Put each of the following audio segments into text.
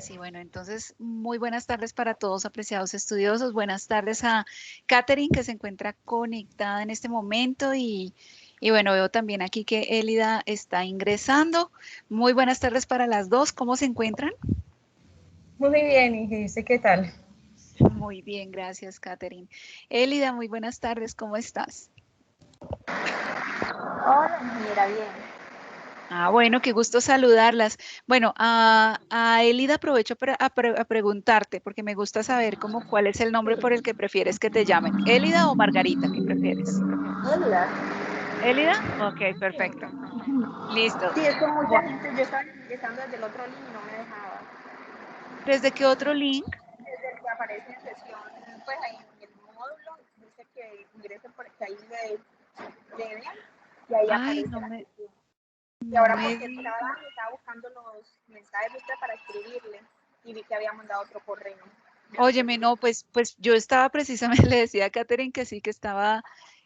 Sí, bueno, entonces muy buenas tardes para todos, apreciados estudiosos. Buenas tardes a Katherine, que se encuentra conectada en este momento y bueno, veo también aquí que Elida está ingresando. Muy buenas tardes para las dos. ¿Cómo se encuentran? Muy bien, y dice, ¿qué tal? Muy bien, gracias, Katherine. Elida, muy buenas tardes. ¿Cómo estás? Hola, ingeniera, bien. Ah, bueno, qué gusto saludarlas. Bueno, a Elida aprovecho a preguntarte, porque me gusta saber cómo cuál es el nombre por el que prefieres que te llamen. ¿Elida o Margarita? ¿Qué prefieres? Hola. ¿Élida? Ok, perfecto. Listo. Sí, es que mucha Bu- gente, yo estaba ingresando desde el otro link y no me dejaba. ¿Desde qué otro link? Desde el que aparece en sesión, pues ahí en el módulo, dice que ingrese por que ahí le den y ahí Ay, aparece la sesión. Y no ahora me porque digas. estaba buscando los mensajes de usted para escribirle y vi que había mandado otro correo. Óyeme, no, pues yo estaba precisamente, le decía a Katherine que sí, que estaba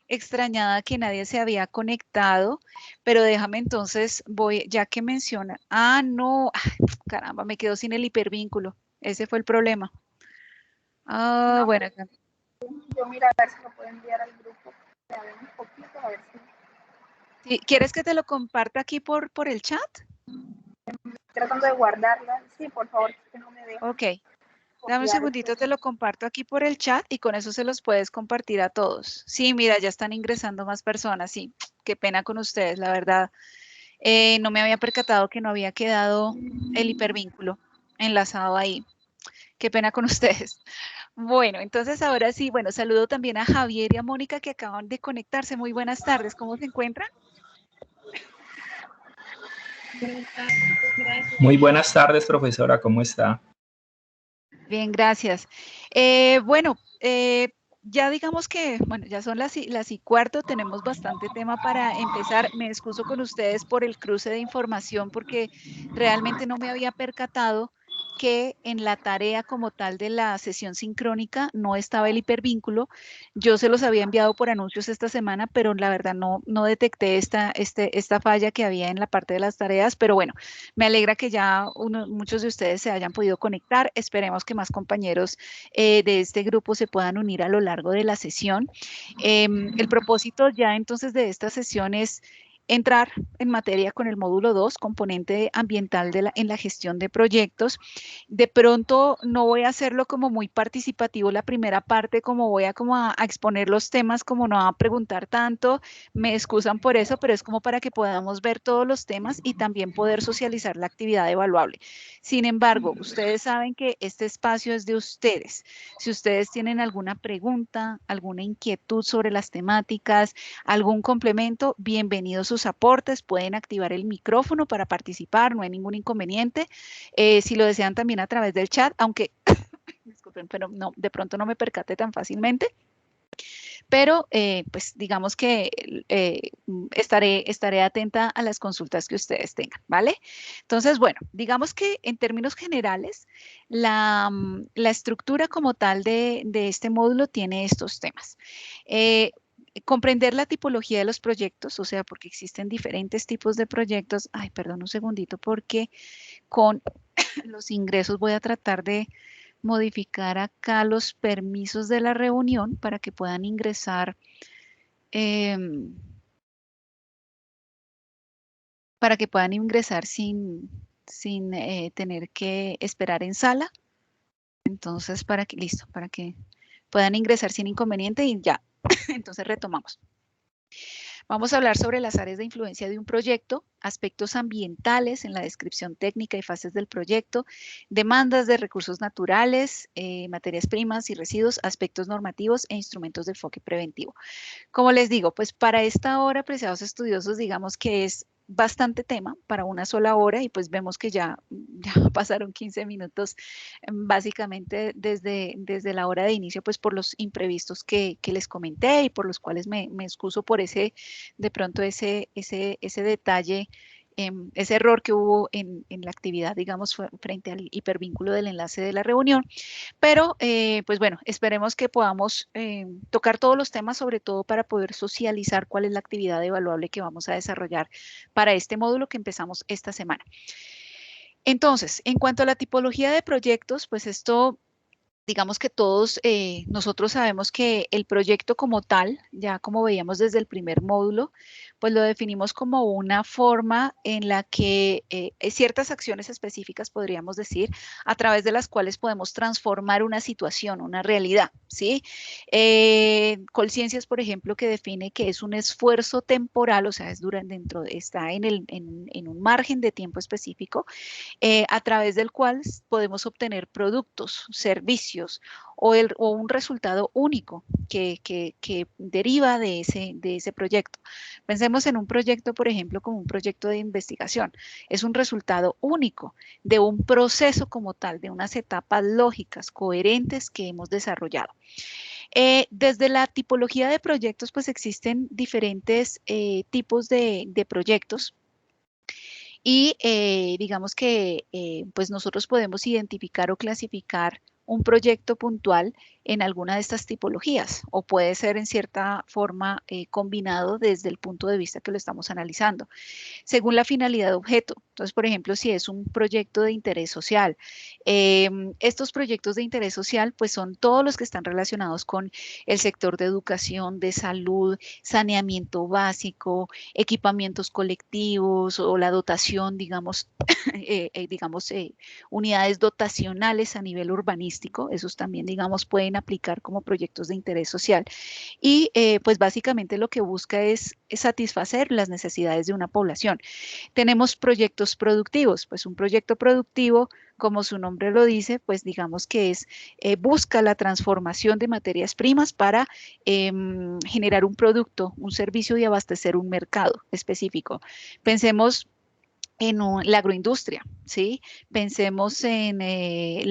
extrañada que nadie se había conectado, pero déjame entonces, voy, ya que menciona, no, ay, caramba, me quedo sin el hipervínculo, ese fue el problema. Ah, No, bueno, yo mira a ver si lo puedo enviar al grupo, a ver un poquito, a ver si ¿quieres que te lo comparta aquí por el chat? tratando de guardarla. Sí, por favor, que no me deja Ok, dame un copiar segundito, te lo comparto aquí por el chat y con eso se los puedes compartir a todos. Sí, mira, ya están ingresando más personas, sí, qué pena con ustedes, la verdad. No me había percatado que no había quedado el hipervínculo enlazado ahí. Qué pena con ustedes. Bueno, entonces ahora sí, bueno, saludo también a Javier y a Mónica que acaban de conectarse. Muy buenas tardes, ¿cómo se encuentran? Muy buenas tardes, profesora, ¿cómo está? Bien, gracias. Bueno, ya digamos que, bueno, ya son las y cuarto, tenemos bastante tema para empezar. Me excuso con ustedes por el cruce de información porque realmente no me había percatado que en la tarea como tal de la sesión sincrónica no estaba el hipervínculo. Yo se los había enviado por anuncios esta semana, pero la verdad no detecté esta falla que había en la parte de las tareas, pero bueno. Me alegra que ya muchos de ustedes se hayan podido conectar. Esperemos que más compañeros de este grupo se puedan unir a lo largo de la sesión. El propósito ya entonces de esta sesión es entrar en materia con el módulo 2, componente ambiental en la gestión de proyectos. De pronto no voy a hacerlo como muy participativo la primera parte, como voy a exponer los temas, como no a preguntar tanto, me excusan por eso, pero es como para que podamos ver todos los temas y también poder socializar la actividad evaluable. Sin embargo, ustedes saben que este espacio es de ustedes. Si ustedes tienen alguna pregunta, alguna inquietud sobre las temáticas, algún complemento, bienvenidos sus aportes. Pueden activar el micrófono para participar, no hay ningún inconveniente. Si lo desean también a través del chat, aunque, disculpen, pero no, de pronto no me percate tan fácilmente. Pero pues digamos que estaré atenta a las consultas que ustedes tengan, ¿vale? Entonces, bueno, digamos que en términos generales, la estructura como tal de este módulo tiene estos temas. Comprender la tipología de los proyectos, o sea, porque existen diferentes tipos de proyectos. Ay, perdón un segundito, porque con los ingresos voy a tratar de modificar acá los permisos de la reunión para que puedan ingresar, em, sin tener que esperar en sala. Entonces, para que puedan ingresar sin inconveniente y ya. Entonces retomamos. Vamos a hablar sobre las áreas de influencia de un proyecto, aspectos ambientales en la descripción técnica y fases del proyecto, demandas de recursos naturales, materias primas y residuos, aspectos normativos e instrumentos de enfoque preventivo. Como les digo, pues para esta hora, apreciados estudiosos, digamos que es bastante tema para una sola hora y pues vemos que ya pasaron 15 minutos básicamente desde la hora de inicio, pues por los imprevistos que les comenté y por los cuales me excuso por de pronto ese detalle, ese error que hubo en la actividad, digamos, frente al hipervínculo del enlace de la reunión. Pero, pues bueno, esperemos que podamos tocar todos los temas, sobre todo para poder socializar cuál es la actividad evaluable que vamos a desarrollar para este módulo que empezamos esta semana. Entonces, en cuanto a la tipología de proyectos, pues esto, digamos que todos nosotros sabemos que el proyecto como tal, ya como veíamos desde el primer módulo, pues lo definimos como una forma en la que ciertas acciones específicas, podríamos decir, a través de las cuales podemos transformar una situación, una realidad, ¿sí? Colciencias, por ejemplo, que define que es un esfuerzo temporal, o sea, es está en un margen de tiempo específico, a través del cual podemos obtener productos, servicios o un resultado único que deriva de ese proyecto. Pensemos en un proyecto, por ejemplo, como un proyecto de investigación. Es un resultado único de un proceso como tal, de unas etapas lógicas, coherentes que hemos desarrollado. Desde la tipología de proyectos, pues existen diferentes tipos de proyectos. Y digamos que pues nosotros podemos identificar o clasificar un proyecto puntual en alguna de estas tipologías o puede ser en cierta forma combinado desde el punto de vista que lo estamos analizando según la finalidad de objeto. Entonces, por ejemplo, si es un proyecto de interés social, estos proyectos de interés social, pues son todos los que están relacionados con el sector de educación, de salud, saneamiento básico, equipamientos colectivos o la dotación, digamos, unidades dotacionales a nivel urbanístico. Esos también, digamos, pueden aplicar como proyectos de interés social. Y pues básicamente lo que busca es satisfacer las necesidades de una población. Tenemos proyectos productivos, pues un proyecto productivo, como su nombre lo dice, pues digamos que busca la transformación de materias primas para generar un producto, un servicio y abastecer un mercado específico. Pensemos en la agroindustria, ¿sí? Pensemos en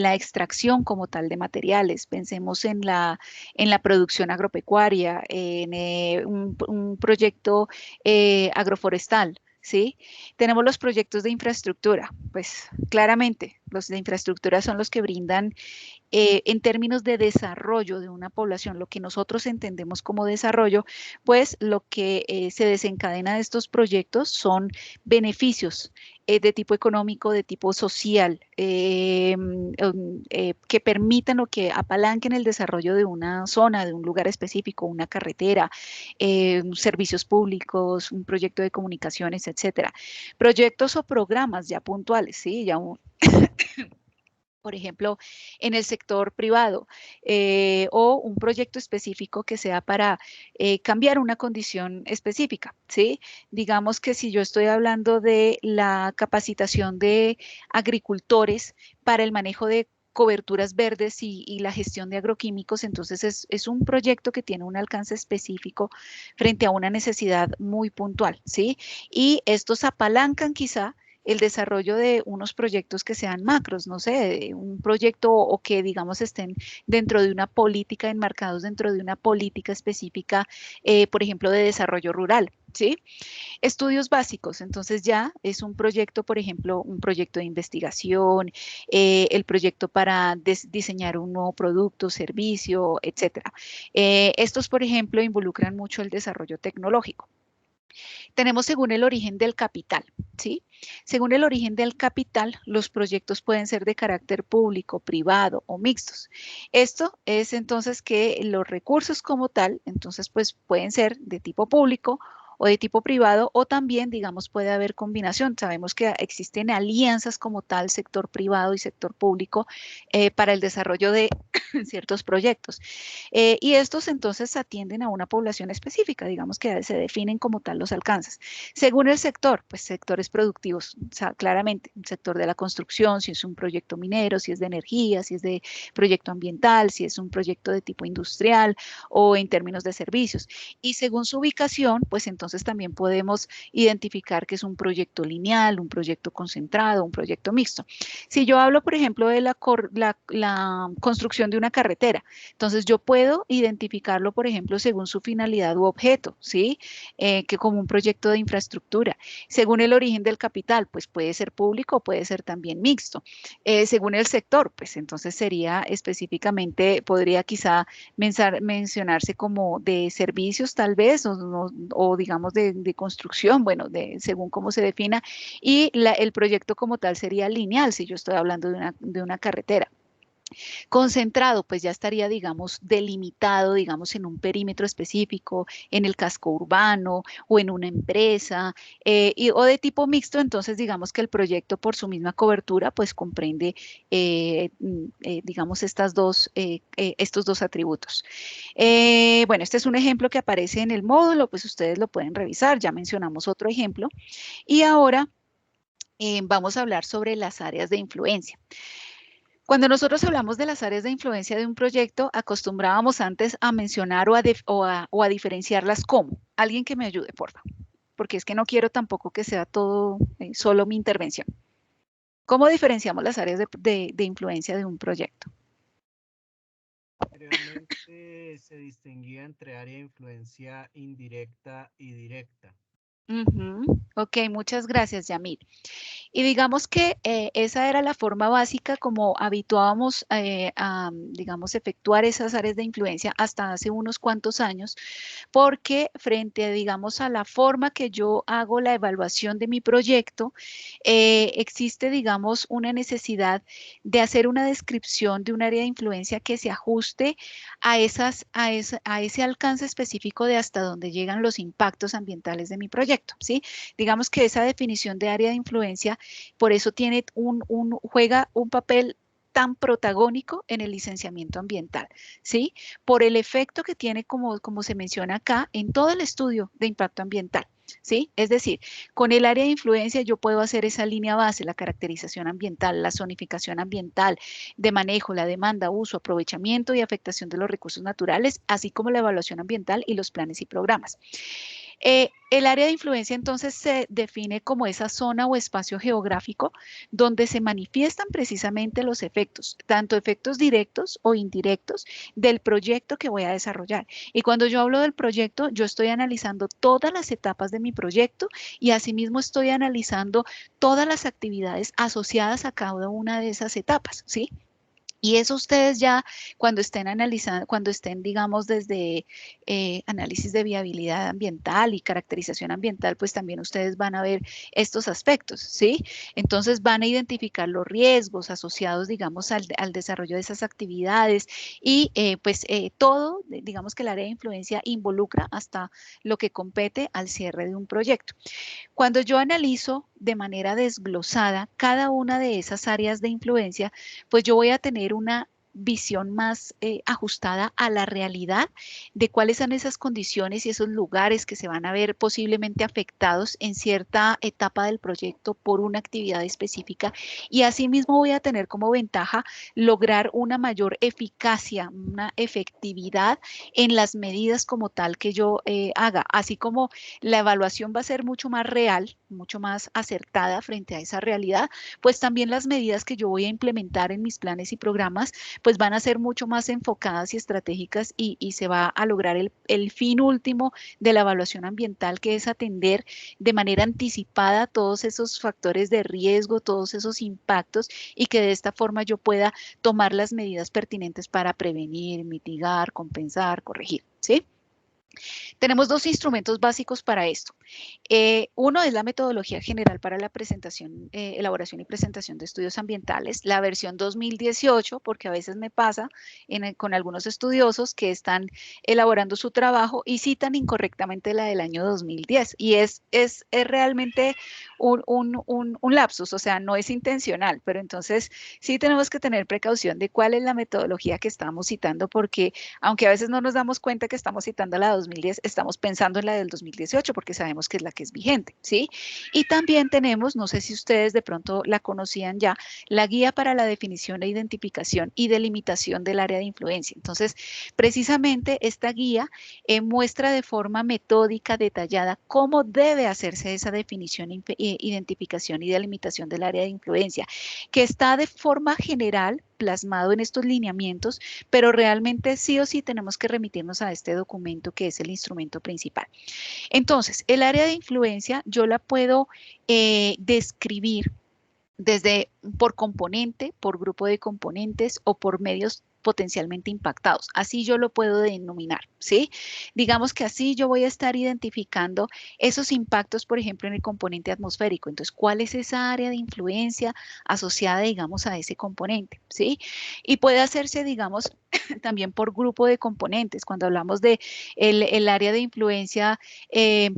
la extracción como tal de materiales, pensemos en la producción agropecuaria, en un proyecto agroforestal, ¿sí? Tenemos los proyectos de infraestructura, pues claramente los de infraestructura son los que brindan en términos de desarrollo de una población, lo que nosotros entendemos como desarrollo, pues lo que se desencadena de estos proyectos son beneficios de tipo económico, de tipo social, que permitan o que apalanquen el desarrollo de una zona, de un lugar específico, una carretera, servicios públicos, un proyecto de comunicaciones, etcétera. Proyectos o programas ya puntuales, ¿sí? Ya por ejemplo, en el sector privado, o un proyecto específico que sea para cambiar una condición específica, ¿sí? Digamos que si yo estoy hablando de la capacitación de agricultores para el manejo de coberturas verdes y la gestión de agroquímicos, entonces es un proyecto que tiene un alcance específico frente a una necesidad muy puntual, ¿sí? Y estos apalancan quizá el desarrollo de unos proyectos que sean macros, no sé, un proyecto o que digamos estén dentro de una política, enmarcados dentro de una política específica, por ejemplo, de desarrollo rural, ¿sí? Estudios básicos, entonces ya es un proyecto, por ejemplo, un proyecto de investigación, el proyecto para diseñar un nuevo producto, servicio, etcétera. Estos, por ejemplo, involucran mucho el desarrollo tecnológico. Tenemos según el origen del capital, ¿sí? Según el origen del capital, los proyectos pueden ser de carácter público, privado o mixtos. Esto es entonces que los recursos como tal, entonces pues pueden ser de tipo público o de tipo privado o también, digamos, puede haber combinación. Sabemos que existen alianzas como tal, sector privado y sector público, para el desarrollo de ciertos proyectos. Y estos entonces atienden a una población específica, digamos que se definen como tal los alcances. Según el sector, pues sectores productivos, o sea, claramente, un sector de la construcción, si es un proyecto minero, si es de energía, si es de proyecto ambiental, si es un proyecto de tipo industrial o en términos de servicios. Y según su ubicación, pues entonces también podemos identificar que es un proyecto lineal, un proyecto concentrado, un proyecto mixto. Si yo hablo, por ejemplo, de la construcción de de una carretera. Entonces yo puedo identificarlo, por ejemplo, según su finalidad u objeto, ¿sí? Que como un proyecto de infraestructura. Según el origen del capital, pues puede ser público, puede ser también mixto. Según el sector, pues entonces sería específicamente, podría quizá mencionarse como de servicios tal vez, o digamos de construcción, bueno, según cómo se defina, y el proyecto como tal sería lineal, si yo estoy hablando de una carretera. Concentrado, pues ya estaría, digamos, delimitado, digamos, en un perímetro específico, en el casco urbano o en una empresa, o de tipo mixto, entonces digamos que el proyecto por su misma cobertura, pues comprende, digamos, estos dos atributos. Bueno, este es un ejemplo que aparece en el módulo, pues ustedes lo pueden revisar, ya mencionamos otro ejemplo. Y ahora vamos a hablar sobre las áreas de influencia. Cuando nosotros hablamos de las áreas de influencia de un proyecto, acostumbrábamos antes a mencionar o a diferenciarlas como. Alguien que me ayude, por favor, porque es que no quiero tampoco que sea todo solo mi intervención. ¿Cómo diferenciamos las áreas de influencia de un proyecto? Anteriormente se distinguía entre área de influencia indirecta y directa. Ok, muchas gracias, Yamil. Y digamos que esa era la forma básica como habituábamos a, digamos, efectuar esas áreas de influencia hasta hace unos cuantos años, porque frente a, digamos, a la forma que yo hago la evaluación de mi proyecto, existe, digamos, una necesidad de hacer una descripción de un área de influencia que se ajuste a ese alcance específico de hasta dónde llegan los impactos ambientales de mi proyecto, ¿sí? Digamos que esa definición de área de influencia, por eso juega un papel tan protagónico en el licenciamiento ambiental, ¿sí? Por el efecto que tiene, como se menciona acá, en todo el estudio de impacto ambiental, ¿sí? Es decir, con el área de influencia yo puedo hacer esa línea base, la caracterización ambiental, la zonificación ambiental, de manejo, la demanda, uso, aprovechamiento y afectación de los recursos naturales, así como la evaluación ambiental y los planes y programas. El área de influencia entonces se define como esa zona o espacio geográfico donde se manifiestan precisamente los efectos, tanto efectos directos o indirectos del proyecto que voy a desarrollar. Y cuando yo hablo del proyecto, yo estoy analizando todas las etapas de mi proyecto y asimismo estoy analizando todas las actividades asociadas a cada una de esas etapas, ¿sí? Y eso ustedes ya cuando estén analizando, cuando estén, digamos, desde análisis de viabilidad ambiental y caracterización ambiental, pues también ustedes van a ver estos aspectos, ¿sí? Entonces van a identificar los riesgos asociados, digamos, al desarrollo de esas actividades y todo, digamos que el área de influencia involucra hasta lo que compete al cierre de un proyecto. Cuando yo analizo de manera desglosada cada una de esas áreas de influencia, pues yo voy a tener una visión más ajustada a la realidad de cuáles son esas condiciones y esos lugares que se van a ver posiblemente afectados en cierta etapa del proyecto por una actividad específica y asimismo voy a tener como ventaja lograr una mayor eficacia, una efectividad en las medidas como tal que yo haga, así como la evaluación va a ser mucho más real, mucho más acertada frente a esa realidad, pues también las medidas que yo voy a implementar en mis planes y programas, pues van a ser mucho más enfocadas y estratégicas y se va a lograr el fin último de la evaluación ambiental, que es atender de manera anticipada todos esos factores de riesgo, todos esos impactos y que de esta forma yo pueda tomar las medidas pertinentes para prevenir, mitigar, compensar, corregir, ¿sí? Tenemos dos instrumentos básicos para esto. Uno es la metodología general para la presentación, elaboración y presentación de estudios ambientales, la versión 2018, porque a veces me pasa con algunos estudiosos que están elaborando su trabajo y citan incorrectamente la del año 2010. Y es realmente un lapsus, o sea, no es intencional, pero entonces sí tenemos que tener precaución de cuál es la metodología que estamos citando, porque aunque a veces no nos damos cuenta que estamos citando la 2010, estamos pensando en la del 2018 porque sabemos que es la que es vigente, ¿sí? Y también tenemos, no sé si ustedes de pronto la conocían ya, la guía para la definición e identificación y delimitación del área de influencia. Entonces, precisamente esta guía muestra de forma metódica, detallada, cómo debe hacerse esa definición identificación y delimitación del área de influencia, que está de forma general plasmado en estos lineamientos, pero realmente sí o sí tenemos que remitirnos a este documento que es el instrumento principal. Entonces, el área de influencia yo la puedo describir desde por componente, por grupo de componentes o por medios potencialmente impactados. Así yo lo puedo denominar, ¿sí? Digamos que así yo voy a estar identificando esos impactos, por ejemplo, en el componente atmosférico. Entonces, ¿cuál es esa área de influencia asociada, digamos, a ese componente, ¿sí? Y puede hacerse, digamos, también por grupo de componentes. Cuando hablamos de el área de influencia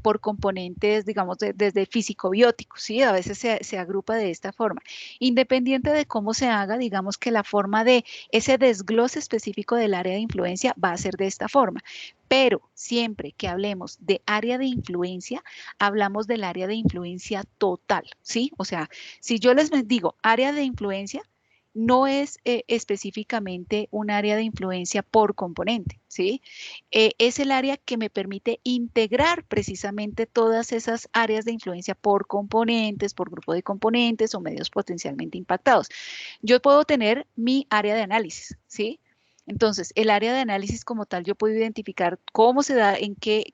por componentes, digamos, desde físico-bióticos, ¿sí? A veces se agrupa de esta forma. Independiente de cómo se haga, digamos que la forma de ese desglose específico del área de influencia va a ser de esta forma. Pero siempre que hablemos de área de influencia, hablamos del área de influencia total, ¿sí? O sea, si yo les digo área de influencia, no es específicamente un área de influencia por componente, ¿sí? Es el área que me permite integrar precisamente todas esas áreas de influencia por componentes, por grupo de componentes o medios potencialmente impactados. Yo puedo tener mi área de análisis, ¿sí? Entonces, el área de análisis como tal, yo puedo identificar cómo se da,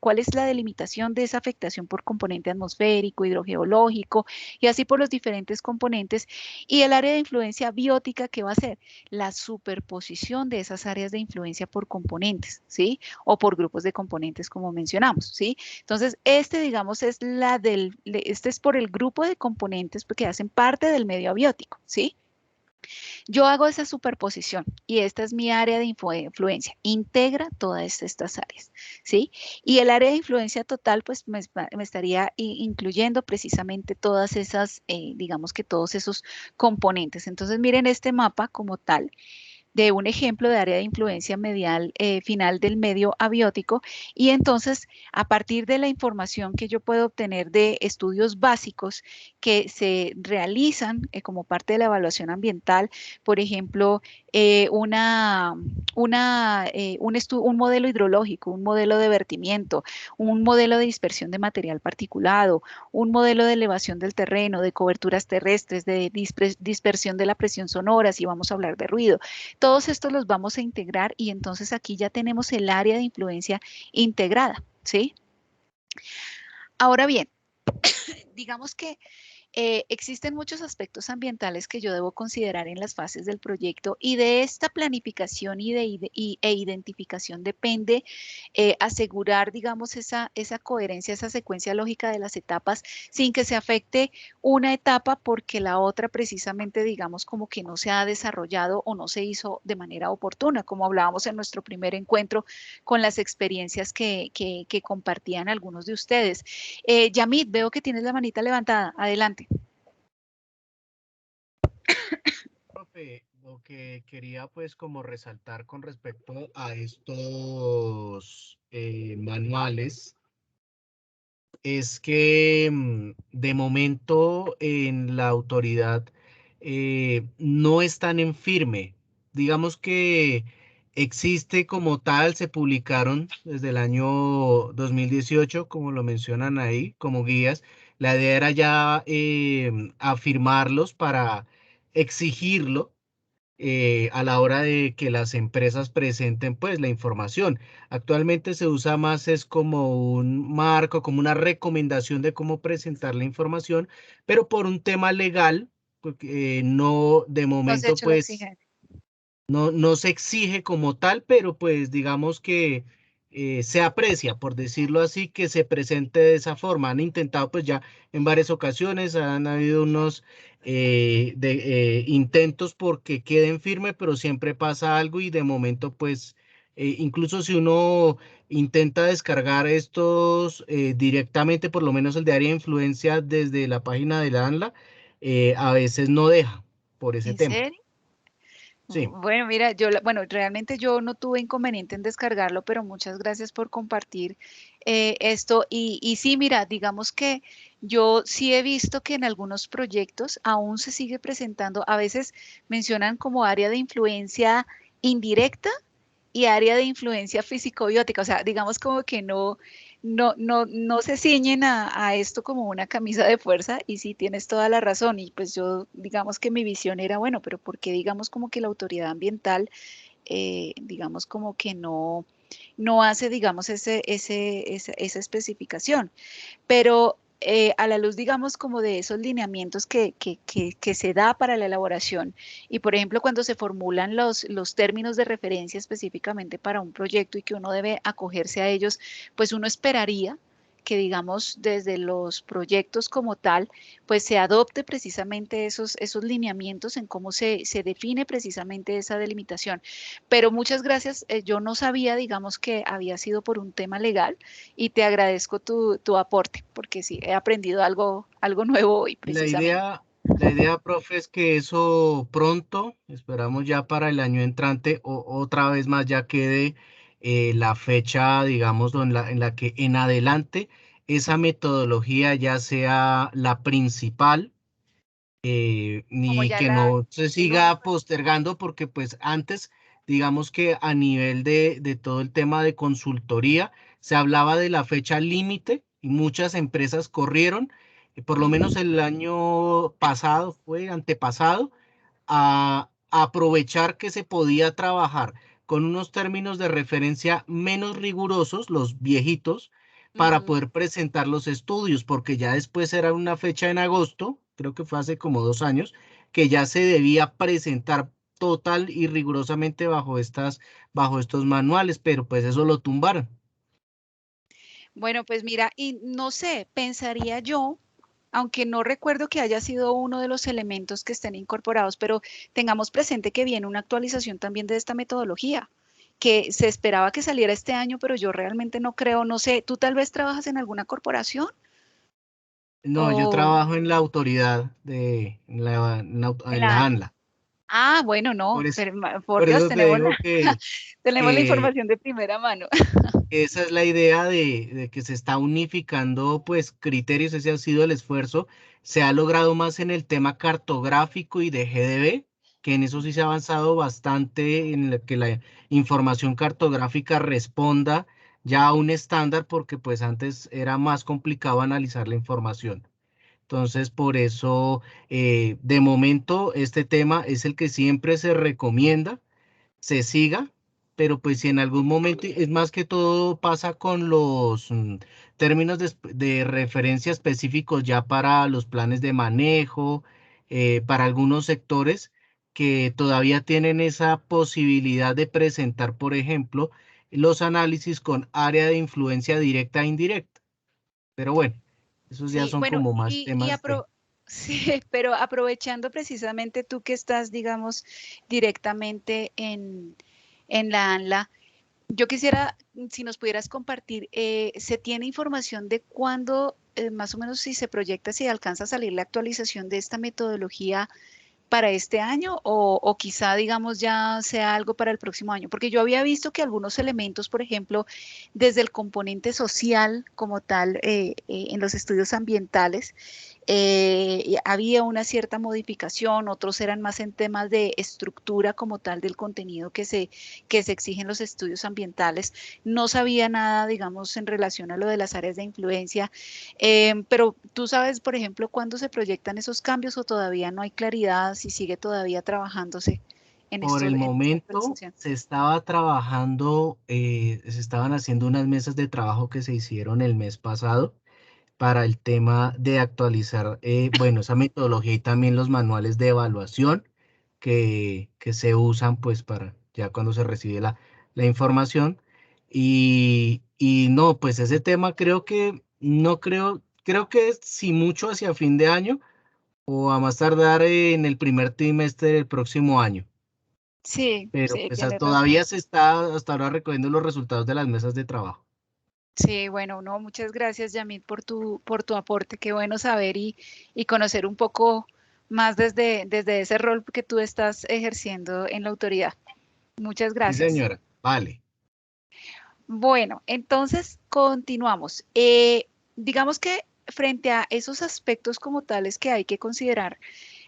cuál es la delimitación de esa afectación por componente atmosférico, hidrogeológico y así por los diferentes componentes. Y el área de influencia biótica, ¿qué va a ser? La superposición de esas áreas de influencia por componentes, ¿sí? O por grupos de componentes, como mencionamos, ¿sí? Entonces, digamos, este es por el grupo de componentes que hacen parte del medio abiótico, ¿sí? Yo hago esa superposición y esta es mi área de influencia. Integra todas estas áreas, ¿sí? Y el área de influencia total, pues me estaría incluyendo precisamente todas esas, digamos que todos esos componentes. Entonces, miren este mapa como tal de un ejemplo de área de influencia medial final del medio abiótico y entonces a partir de la información que yo puedo obtener de estudios básicos que se realizan como parte de la evaluación ambiental, por ejemplo, un modelo hidrológico, un modelo de vertimiento, un modelo de dispersión de material particulado, un modelo de elevación del terreno, de coberturas terrestres, de dispersión de la presión sonora, si vamos a hablar de ruido. Todos estos los vamos a integrar y entonces aquí ya tenemos el área de influencia integrada, ¿sí? Ahora bien, digamos que existen muchos aspectos ambientales que yo debo considerar en las fases del proyecto y de esta planificación e identificación depende asegurar, digamos, esa coherencia, esa secuencia lógica de las etapas sin que se afecte una etapa porque la otra precisamente, digamos, como que no se ha desarrollado o no se hizo de manera oportuna, como hablábamos en nuestro primer encuentro con las experiencias que compartían algunos de ustedes. Yamit, veo que tienes la manita levantada. Adelante. Profe, lo que quería pues como resaltar con respecto a estos manuales es que de momento en la autoridad no están en firme. Digamos que existe como tal, se publicaron desde el año 2018, como lo mencionan ahí, como guías. La idea era ya afirmarlos para exigirlo a la hora de que las empresas presenten pues la información. Actualmente se usa más es como un marco, como una recomendación de cómo presentar la información, pero por un tema legal, porque, no, de No has momento hecho la pues exigencia. no se exige como tal, pero pues digamos que se aprecia, por decirlo así, que se presente de esa forma. Han intentado pues ya en varias ocasiones, han habido unos intentos porque queden firme, pero siempre pasa algo y de momento pues incluso si uno intenta descargar estos directamente, por lo menos el de área de influencia desde la página de la ANLA, a veces no deja por ese ¿En tema. serio? Sí. Bueno, mira, bueno, realmente yo no tuve inconveniente en descargarlo, pero muchas gracias por compartir esto. Y sí, mira, digamos que yo sí he visto que en algunos proyectos aún se sigue presentando, a veces mencionan como área de influencia indirecta y área de influencia físico-biótica, o sea, digamos como que no se ciñen a esto como una camisa de fuerza, y sí, tienes toda la razón. Y pues yo, digamos que mi visión era, bueno, pero ¿por qué digamos como que la autoridad ambiental, digamos como que no hace, digamos, esa especificación? Pero a la luz, digamos, como de esos lineamientos que se da para la elaboración, y por ejemplo, cuando se formulan los términos de referencia específicamente para un proyecto y que uno debe acogerse a ellos, pues uno esperaría que, digamos, desde los proyectos como tal, pues se adopte precisamente esos lineamientos en cómo se define precisamente esa delimitación. Pero muchas gracias, yo no sabía, digamos, que había sido por un tema legal, y te agradezco tu aporte, porque sí, he aprendido algo nuevo hoy La precisamente. idea, la idea, profe, es que eso pronto, esperamos ya para el año entrante, o otra vez más ya quede la fecha, digamos, en la que en adelante esa metodología ya sea la principal, Como y ya que no se el único. siga postergando, porque pues antes, digamos que a nivel de todo el tema de consultoría, se hablaba de la fecha límite y muchas empresas corrieron, por lo menos el año pasado, fue antepasado, a aprovechar que se podía trabajar con unos términos de referencia menos rigurosos, los viejitos, para Ujú. poder presentar los estudios, porque ya después era una fecha en agosto, creo que fue hace como 2 años, que ya se debía presentar total y rigurosamente bajo estos manuales, pero pues eso lo tumbaron. Bueno, pues mira, y no sé, pensaría yo, aunque no recuerdo que haya sido uno de los elementos que estén incorporados, pero tengamos presente que viene una actualización también de esta metodología, que se esperaba que saliera este año, pero yo realmente no creo, no sé, ¿tú tal vez trabajas en alguna corporación? No, yo O trabajo en la autoridad en en la la... ANLA. Ah, bueno, Por no, eso, pero, por por Dios, eso te digo tenemos la que información de primera mano. esa es la idea de que se está unificando pues criterios, ese ha sido el esfuerzo. Se ha logrado más en el tema cartográfico y de GDB, que en eso sí se ha avanzado bastante, en que la información cartográfica responda ya a un estándar, porque pues antes era más complicado analizar la información. Entonces, por eso, de momento, este tema es el que siempre se recomienda se siga, pero pues si en algún momento, es más que todo pasa con los términos de referencia específicos ya para los planes de manejo, para algunos sectores que todavía tienen esa posibilidad de presentar, por ejemplo, los análisis con área de influencia directa e indirecta. Pero bueno, esos ya Sí, son bueno, como más temas de... sí, pero aprovechando precisamente tú que estás, digamos, directamente en la ANLA, yo quisiera, si nos pudieras compartir, ¿se tiene información de cuándo, más o menos, si se proyecta, si alcanza a salir la actualización de esta metodología para este año, o quizá, digamos, ya sea algo para el próximo año? Porque yo había visto que algunos elementos, por ejemplo, desde el componente social como tal, en los estudios ambientales, y había una cierta modificación, otros eran más en temas de estructura como tal del contenido que se exigen los estudios ambientales. No sabía nada, digamos, en relación a lo de las áreas de influencia, pero tú sabes, por ejemplo, cuándo se proyectan esos cambios, o todavía no hay claridad si sigue todavía trabajándose Por el en esta momento actualización. se estaba trabajando, se estaban haciendo unas mesas de trabajo que se hicieron el mes pasado para el tema de actualizar, bueno, esa metodología y también los manuales de evaluación que se usan pues para ya cuando se recibe la información. Y no, pues ese tema creo que, no creo, creo que si mucho hacia fin de año o a más tardar en el primer trimestre del próximo año. Sí, Pero sí, pues tienes razón. todavía se está hasta ahora recogiendo los resultados de las mesas de trabajo. Sí, bueno, no, muchas gracias, Yamil, por tu aporte. Qué bueno saber y conocer un poco más desde ese rol que tú estás ejerciendo en la autoridad. Muchas Sí, gracias. señora. Vale. Bueno, entonces continuamos. Digamos que frente a esos aspectos como tales que hay que considerar,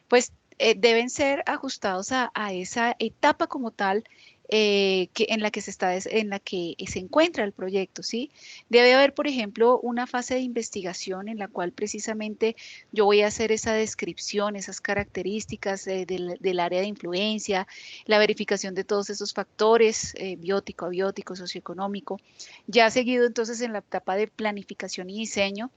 pues deben ser ajustados a esa etapa como tal, en la que se encuentra el proyecto, ¿sí? Debe haber, por ejemplo, una fase de investigación en la cual precisamente yo voy a hacer esa descripción, esas características del área de influencia, la verificación de todos esos factores, biótico, abiótico, socioeconómico. Ya seguido entonces en la etapa de planificación y diseño,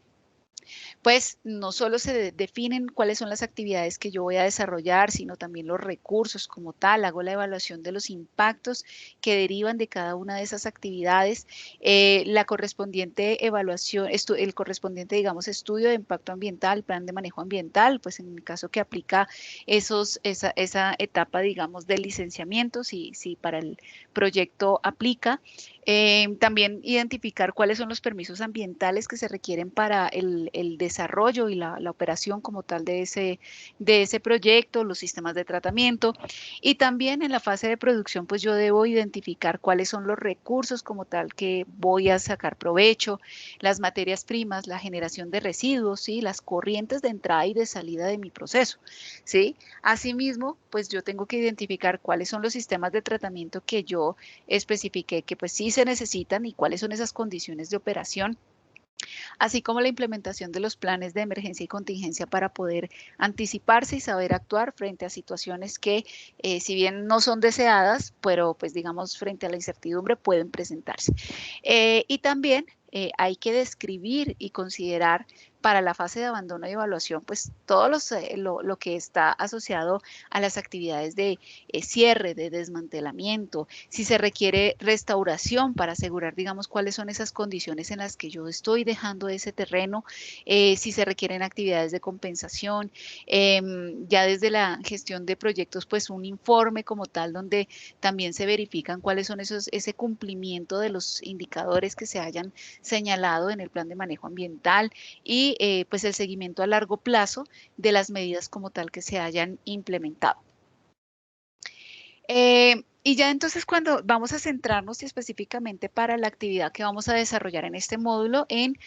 pues no solo se definen cuáles son las actividades que yo voy a desarrollar, sino también los recursos como tal. Hago la evaluación de los impactos que derivan de cada una de esas actividades, la correspondiente evaluación, el correspondiente, digamos, estudio de impacto ambiental, plan de manejo ambiental, pues en el caso que aplica esa etapa, digamos, del licenciamiento, si para el proyecto aplica. También identificar cuáles son los permisos ambientales que se requieren para el desarrollo y la operación como tal de ese proyecto, los sistemas de tratamiento. Y también en la fase de producción, pues yo debo identificar cuáles son los recursos como tal que voy a sacar provecho, las materias primas, la generación de residuos, ¿sí? Las corrientes de entrada y de salida de mi proceso, ¿sí? Asimismo, pues yo tengo que identificar cuáles son los sistemas de tratamiento que yo especifiqué que pues sí se necesitan y cuáles son esas condiciones de operación, así como la implementación de los planes de emergencia y contingencia para poder anticiparse y saber actuar frente a situaciones que, si bien no son deseadas, pero pues digamos frente a la incertidumbre pueden presentarse. Y también hay que describir y considerar para la fase de abandono y evaluación, pues todo lo que está asociado a las actividades de cierre, de desmantelamiento, si se requiere restauración para asegurar, digamos, cuáles son esas condiciones en las que yo estoy dejando ese terreno, si se requieren actividades de compensación, ya desde la gestión de proyectos, pues un informe como tal donde también se verifican cuáles son ese cumplimiento de los indicadores que se hayan señalado en el plan de manejo ambiental y pues el seguimiento a largo plazo de las medidas como tal que se hayan implementado. Y ya entonces cuando vamos a centrarnos específicamente para la actividad que vamos a desarrollar en este módulo en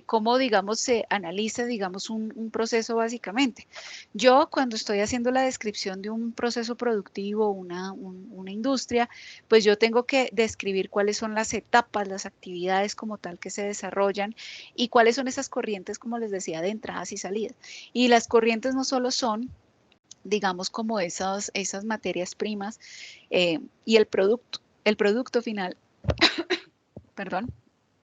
cómo, digamos, se analiza, digamos, un proceso básicamente. Yo cuando estoy haciendo la descripción de un proceso productivo, una industria, pues yo tengo que describir cuáles son las etapas, las actividades como tal que se desarrollan y cuáles son esas corrientes, como les decía, de entradas y salidas. Y las corrientes no solo son digamos, como esas materias primas y el producto final, perdón,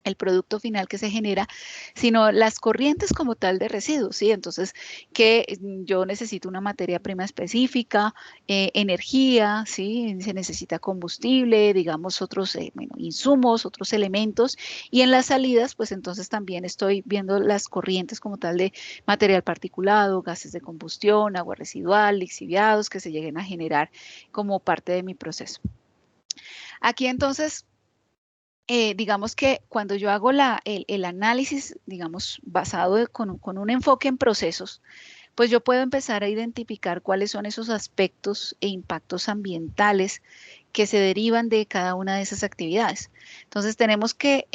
el producto final que se genera, sino las corrientes como tal de residuos, ¿sí? Entonces, que yo necesito una materia prima específica, energía, ¿sí? Se necesita combustible, digamos, otros insumos, otros elementos, y en las salidas, pues entonces también estoy viendo las corrientes como tal de material particulado, gases de combustión, agua residual, lixiviados que se lleguen a generar como parte de mi proceso. Aquí entonces digamos que cuando yo hago el análisis, digamos, basado con un enfoque en procesos, pues yo puedo empezar a identificar cuáles son esos aspectos e impactos ambientales que se derivan de cada una de esas actividades. Entonces tenemos que,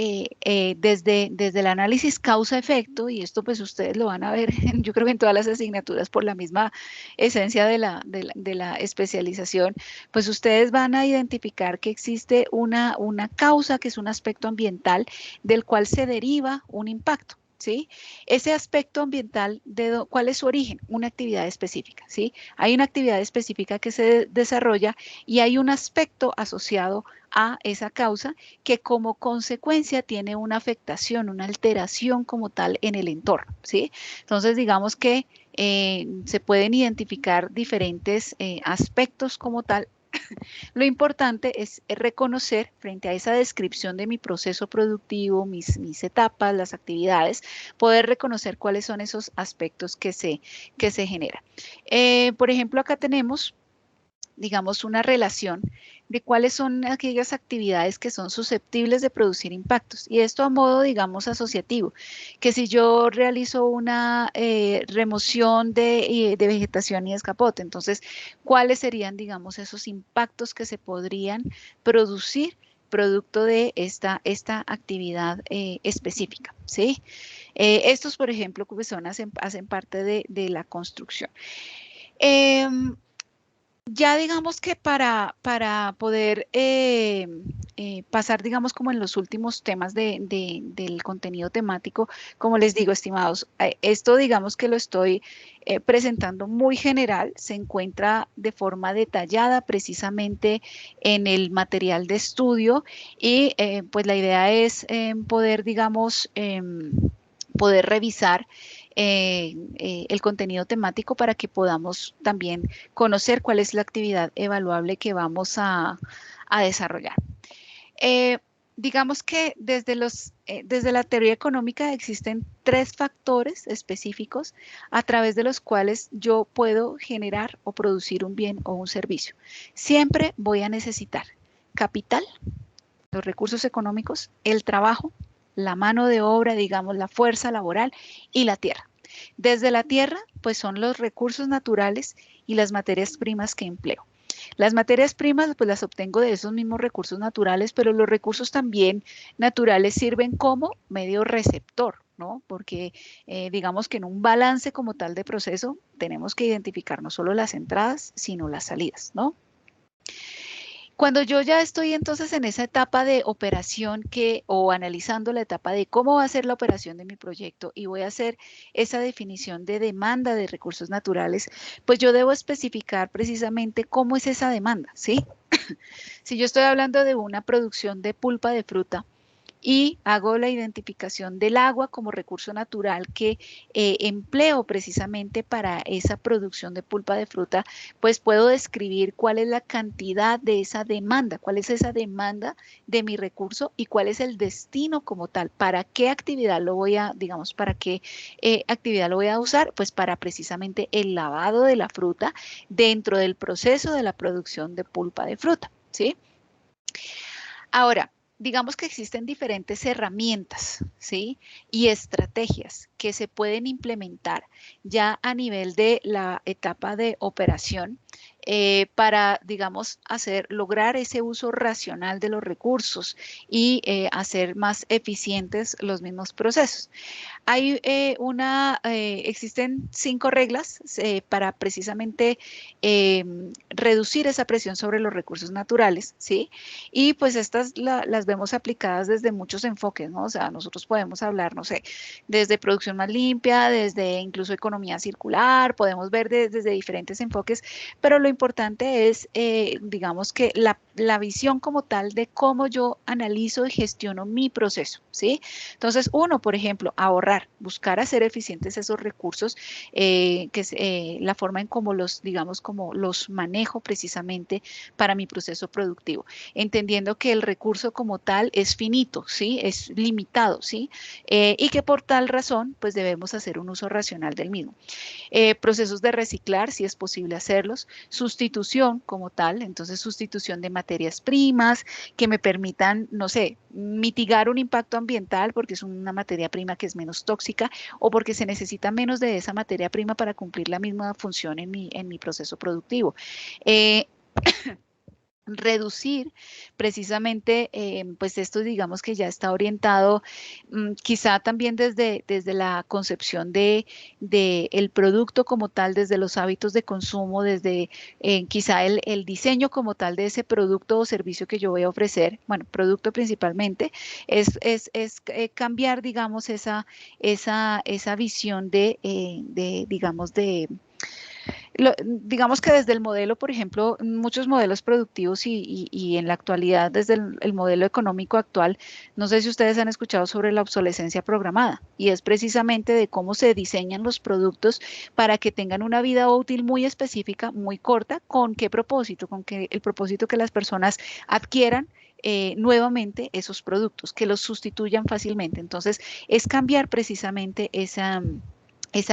desde el análisis causa-efecto, y esto pues ustedes lo van a ver, yo creo que en todas las asignaturas por la misma esencia de la especialización, pues ustedes van a identificar que existe una causa que es un aspecto ambiental del cual se deriva un impacto. ¿Sí? Ese aspecto ambiental, ¿cuál es su origen? Una actividad específica, ¿sí? Hay una actividad específica que se desarrolla y hay un aspecto asociado a esa causa que como consecuencia tiene una afectación, una alteración como tal en el entorno, ¿sí? Entonces, digamos que se pueden identificar diferentes aspectos como tal. Lo importante es reconocer frente a esa descripción de mi proceso productivo, mis etapas, las actividades, poder reconocer cuáles son esos aspectos que se generan. Por ejemplo, acá tenemos digamos, una relación de cuáles son aquellas actividades que son susceptibles de producir impactos. Y esto a modo, digamos, asociativo, que si yo realizo una remoción de vegetación y escapote, entonces, ¿cuáles serían, digamos, esos impactos que se podrían producir producto de esta actividad específica, ¿sí? Estos, por ejemplo, pues hacen parte de la construcción. Ya digamos que para poder pasar, digamos, como en los últimos temas del contenido temático, como les digo, estimados, esto digamos que lo estoy presentando muy general, se encuentra de forma detallada precisamente en el material de estudio y pues la idea es poder, digamos, poder revisar el contenido temático para que podamos también conocer cuál es la actividad evaluable que vamos a desarrollar. Eh, digamos que desde la teoría económica existen tres factores específicos a través de los cuales yo puedo generar o producir un bien o un servicio. Siempre voy a necesitar capital, los recursos económicos, el trabajo, la mano de obra, digamos, la fuerza laboral y la tierra. Desde la tierra, pues son los recursos naturales y las materias primas que empleo. Las materias primas, pues las obtengo de esos mismos recursos naturales, pero los recursos también naturales sirven como medio receptor, ¿no? Porque digamos que en un balance como tal de proceso tenemos que identificar no solo las entradas, sino las salidas, ¿no? Cuando yo ya estoy entonces en esa etapa de operación o analizando la etapa de cómo va a ser la operación de mi proyecto y voy a hacer esa definición de demanda de recursos naturales, pues yo debo especificar precisamente cómo es esa demanda, ¿sí? Si yo estoy hablando de una producción de pulpa de fruta, y hago la identificación del agua como recurso natural que empleo precisamente para esa producción de pulpa de fruta, pues puedo describir cuál es la cantidad de esa demanda, cuál es esa demanda de mi recurso y cuál es el destino como tal, para qué actividad lo voy a, digamos, para qué actividad lo voy a usar, pues para precisamente el lavado de la fruta dentro del proceso de la producción de pulpa de fruta, ¿sí? Ahora, digamos que existen diferentes herramientas, ¿sí? Y estrategias que se pueden implementar ya a nivel de la etapa de operación para, digamos, lograr ese uso racional de los recursos y hacer más eficientes los mismos procesos. Existen 5 reglas para precisamente reducir esa presión sobre los recursos naturales, ¿sí? Y pues estas las vemos aplicadas desde muchos enfoques, ¿no? O sea, nosotros podemos hablar, no sé, desde producción más limpia, desde incluso economía circular, podemos ver desde diferentes enfoques, pero lo importante es, digamos que la visión como tal de cómo yo analizo y gestiono mi proceso, ¿sí? Entonces, uno, por ejemplo, ahorrar, buscar hacer eficientes esos recursos, que es la forma en cómo digamos, como los manejo precisamente para mi proceso productivo, entendiendo que el recurso como tal es finito, ¿sí? Es limitado, ¿sí? Y que por tal razón, pues debemos hacer un uso racional del mismo. Procesos de reciclar, si es posible hacerlos, sustitución como tal, entonces sustitución de materias primas que me permitan, no sé, mitigar un impacto ambiental porque es una materia prima que es menos tóxica o porque se necesita menos de esa materia prima para cumplir la misma función en mi proceso productivo. Eh, Reducir precisamente, pues esto digamos que ya está orientado quizá también desde la concepción de el producto como tal, desde los hábitos de consumo, desde quizá el diseño como tal de ese producto o servicio que yo voy a ofrecer, bueno, producto principalmente, es cambiar, digamos, esa visión digamos, digamos que desde el modelo, por ejemplo, muchos modelos productivos y en la actualidad desde el modelo económico actual, no sé si ustedes han escuchado sobre la obsolescencia programada y es precisamente de cómo se diseñan los productos para que tengan una vida útil muy específica, muy corta, ¿con qué propósito? Con que el propósito que las personas adquieran nuevamente esos productos, que los sustituyan fácilmente. Entonces, es cambiar precisamente esa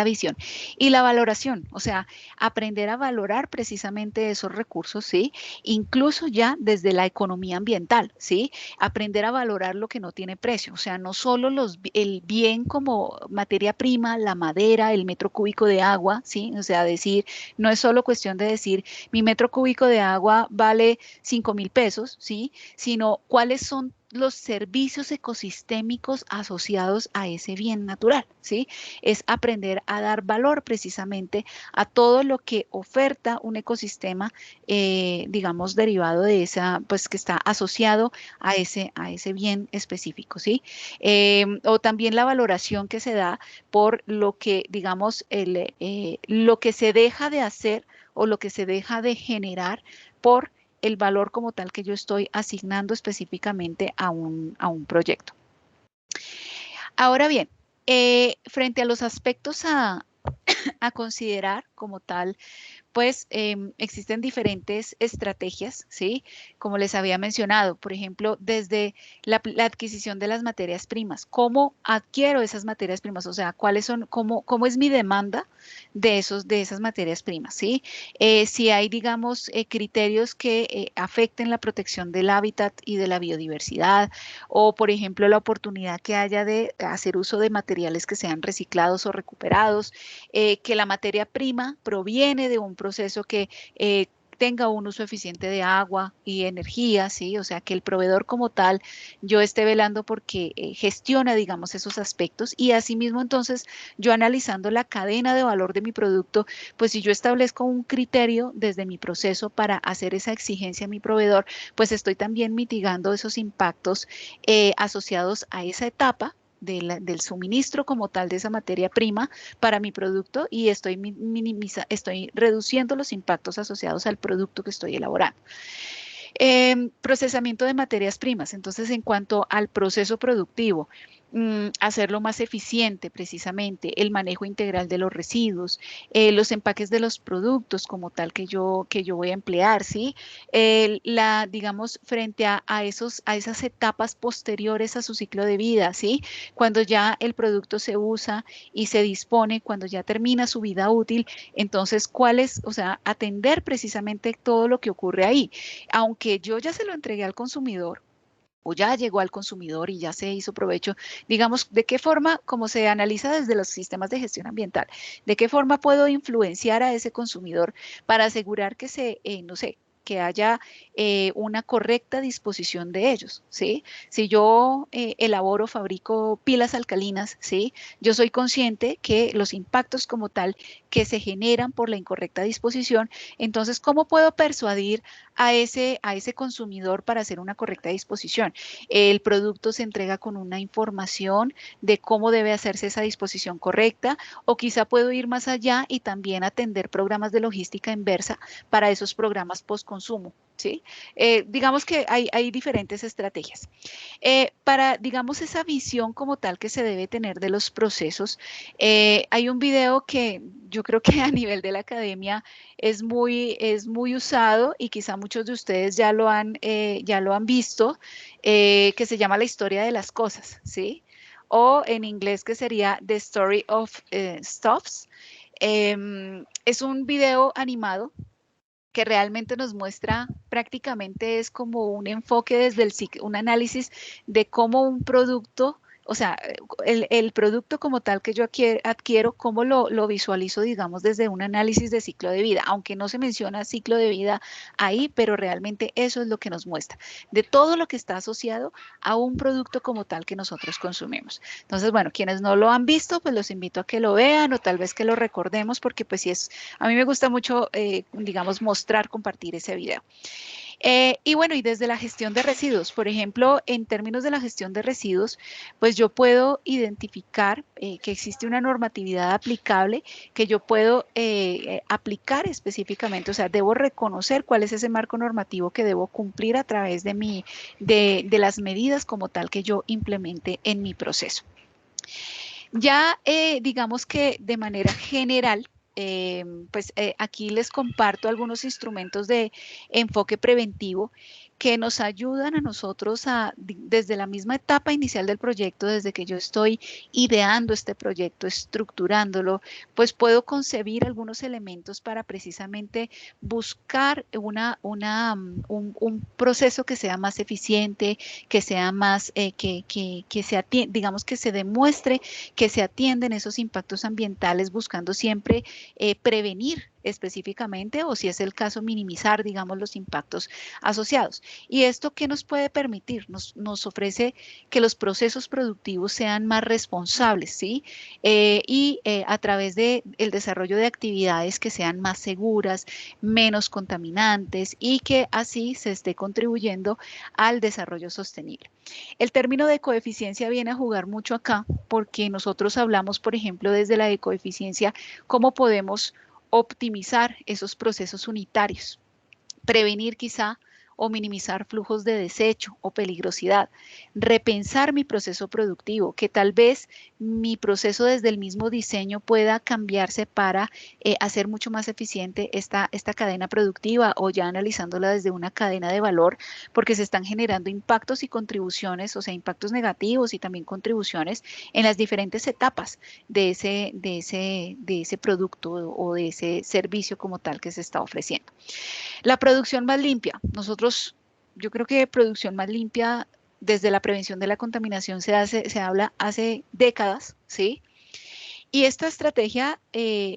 visión. Y la valoración, o sea, aprender a valorar precisamente esos recursos, ¿sí? Incluso ya desde la economía ambiental, ¿sí? Aprender a valorar lo que no tiene precio, o sea, no solo el bien como materia prima, la madera, el metro cúbico de agua, ¿sí? O sea, decir, no es solo cuestión de decir, mi metro cúbico de agua vale 5.000 pesos, ¿sí? Sino cuáles son los servicios ecosistémicos asociados a ese bien natural, ¿sí? Es aprender a dar valor precisamente a todo lo que oferta un ecosistema, digamos, derivado de esa, pues que está asociado a ese bien específico, ¿sí? O también la valoración que se da por lo que, digamos, lo que se deja de hacer o lo que se deja de generar por el valor como tal que yo estoy asignando específicamente a un proyecto. Ahora bien, frente a los aspectos a considerar como tal, pues existen diferentes estrategias, ¿sí? Como les había mencionado, por ejemplo, desde la adquisición de las materias primas. ¿Cómo adquiero esas materias primas? O sea, ¿cuáles son, cómo es mi demanda de esas materias primas, ¿sí? Si hay, digamos, criterios que afecten la protección del hábitat y de la biodiversidad, o, por ejemplo, la oportunidad que haya de hacer uso de materiales que sean reciclados o recuperados, que la materia prima proviene de un proceso que tenga un uso eficiente de agua y energía, ¿sí? O sea, que el proveedor como tal, yo esté velando porque gestiona, digamos, esos aspectos y asimismo entonces yo analizando la cadena de valor de mi producto, pues si yo establezco un criterio desde mi proceso para hacer esa exigencia a mi proveedor, pues estoy también mitigando esos impactos asociados a esa etapa del suministro como tal de esa materia prima para mi producto y estoy reduciendo los impactos asociados al producto que estoy elaborando. Procesamiento de materias primas. Entonces, en cuanto al proceso productivo, hacerlo más eficiente precisamente, el manejo integral de los residuos, los empaques de los productos como tal que yo voy a emplear, ¿sí? Digamos, frente a esas etapas posteriores a su ciclo de vida, ¿sí? Cuando ya el producto se usa y se dispone, cuando ya termina su vida útil, entonces, o sea, atender precisamente todo lo que ocurre ahí. Aunque yo ya se lo entregué al consumidor, o ya llegó al consumidor y ya se hizo provecho, digamos, ¿de qué forma, como se analiza desde los sistemas de gestión ambiental, de qué forma puedo influenciar a ese consumidor para asegurar que no sé, que haya una correcta disposición de ellos, ¿sí? Si yo elaboro, fabrico pilas alcalinas, ¿sí? Yo soy consciente que los impactos como tal que se generan por la incorrecta disposición, entonces, ¿cómo puedo persuadir a ese consumidor para hacer una correcta disposición? El producto se entrega con una información de cómo debe hacerse esa disposición correcta, o quizá puedo ir más allá y también atender programas de logística inversa para esos programas post-consumo, ¿sí? Digamos que hay diferentes estrategias. Para, digamos, esa visión como tal que se debe tener de los procesos, hay un video que yo creo que a nivel de la academia es muy usado y quizá muchos de ustedes ya lo han visto, que se llama La historia de las cosas, ¿sí? O en inglés que sería The Story of Stuffs. Es un video animado que realmente nos muestra, prácticamente es como un enfoque desde un análisis de cómo un producto, o sea, el producto como tal que yo adquiero, cómo lo visualizo, digamos, desde un análisis de ciclo de vida, aunque no se menciona ciclo de vida ahí, pero realmente eso es lo que nos muestra, de todo lo que está asociado a un producto como tal que nosotros consumimos. Entonces, bueno, quienes no lo han visto, pues los invito a que lo vean o tal vez que lo recordemos, porque pues sí a mí me gusta mucho, digamos, compartir ese video. Y bueno, y desde la gestión de residuos, por ejemplo, en términos de la gestión de residuos, pues yo puedo identificar que existe una normatividad aplicable que yo puedo aplicar específicamente, o sea, debo reconocer cuál es ese marco normativo que debo cumplir a través de las medidas como tal que yo implemente en mi proceso. Ya digamos que de manera general, pues aquí les comparto algunos instrumentos de enfoque preventivo que nos ayudan a nosotros desde la misma etapa inicial del proyecto, desde que yo estoy ideando este proyecto, estructurándolo, pues puedo concebir algunos elementos para precisamente buscar un proceso que sea más eficiente, que sea más, digamos que se demuestre que se atienden esos impactos ambientales buscando siempre prevenir específicamente o si es el caso minimizar, digamos, los impactos asociados. ¿Y esto qué nos puede permitir? Nos ofrece que los procesos productivos sean más responsables, ¿sí? A través del desarrollo de actividades que sean más seguras, menos contaminantes y que así se esté contribuyendo al desarrollo sostenible. El término de coeficiencia viene a jugar mucho acá porque nosotros hablamos, por ejemplo, desde la ecoeficiencia, cómo podemos optimizar esos procesos unitarios, prevenir quizá o minimizar flujos de desecho o peligrosidad, repensar mi proceso productivo, que tal vez mi proceso desde el mismo diseño pueda cambiarse para hacer mucho más eficiente esta cadena productiva o ya analizándola desde una cadena de valor, porque se están generando impactos y contribuciones, o sea, impactos negativos y también contribuciones en las diferentes etapas de ese producto o de ese servicio como tal que se está ofreciendo. La producción más limpia. Yo creo que producción más limpia desde la prevención de la contaminación se habla hace décadas, ¿sí? Y esta estrategia,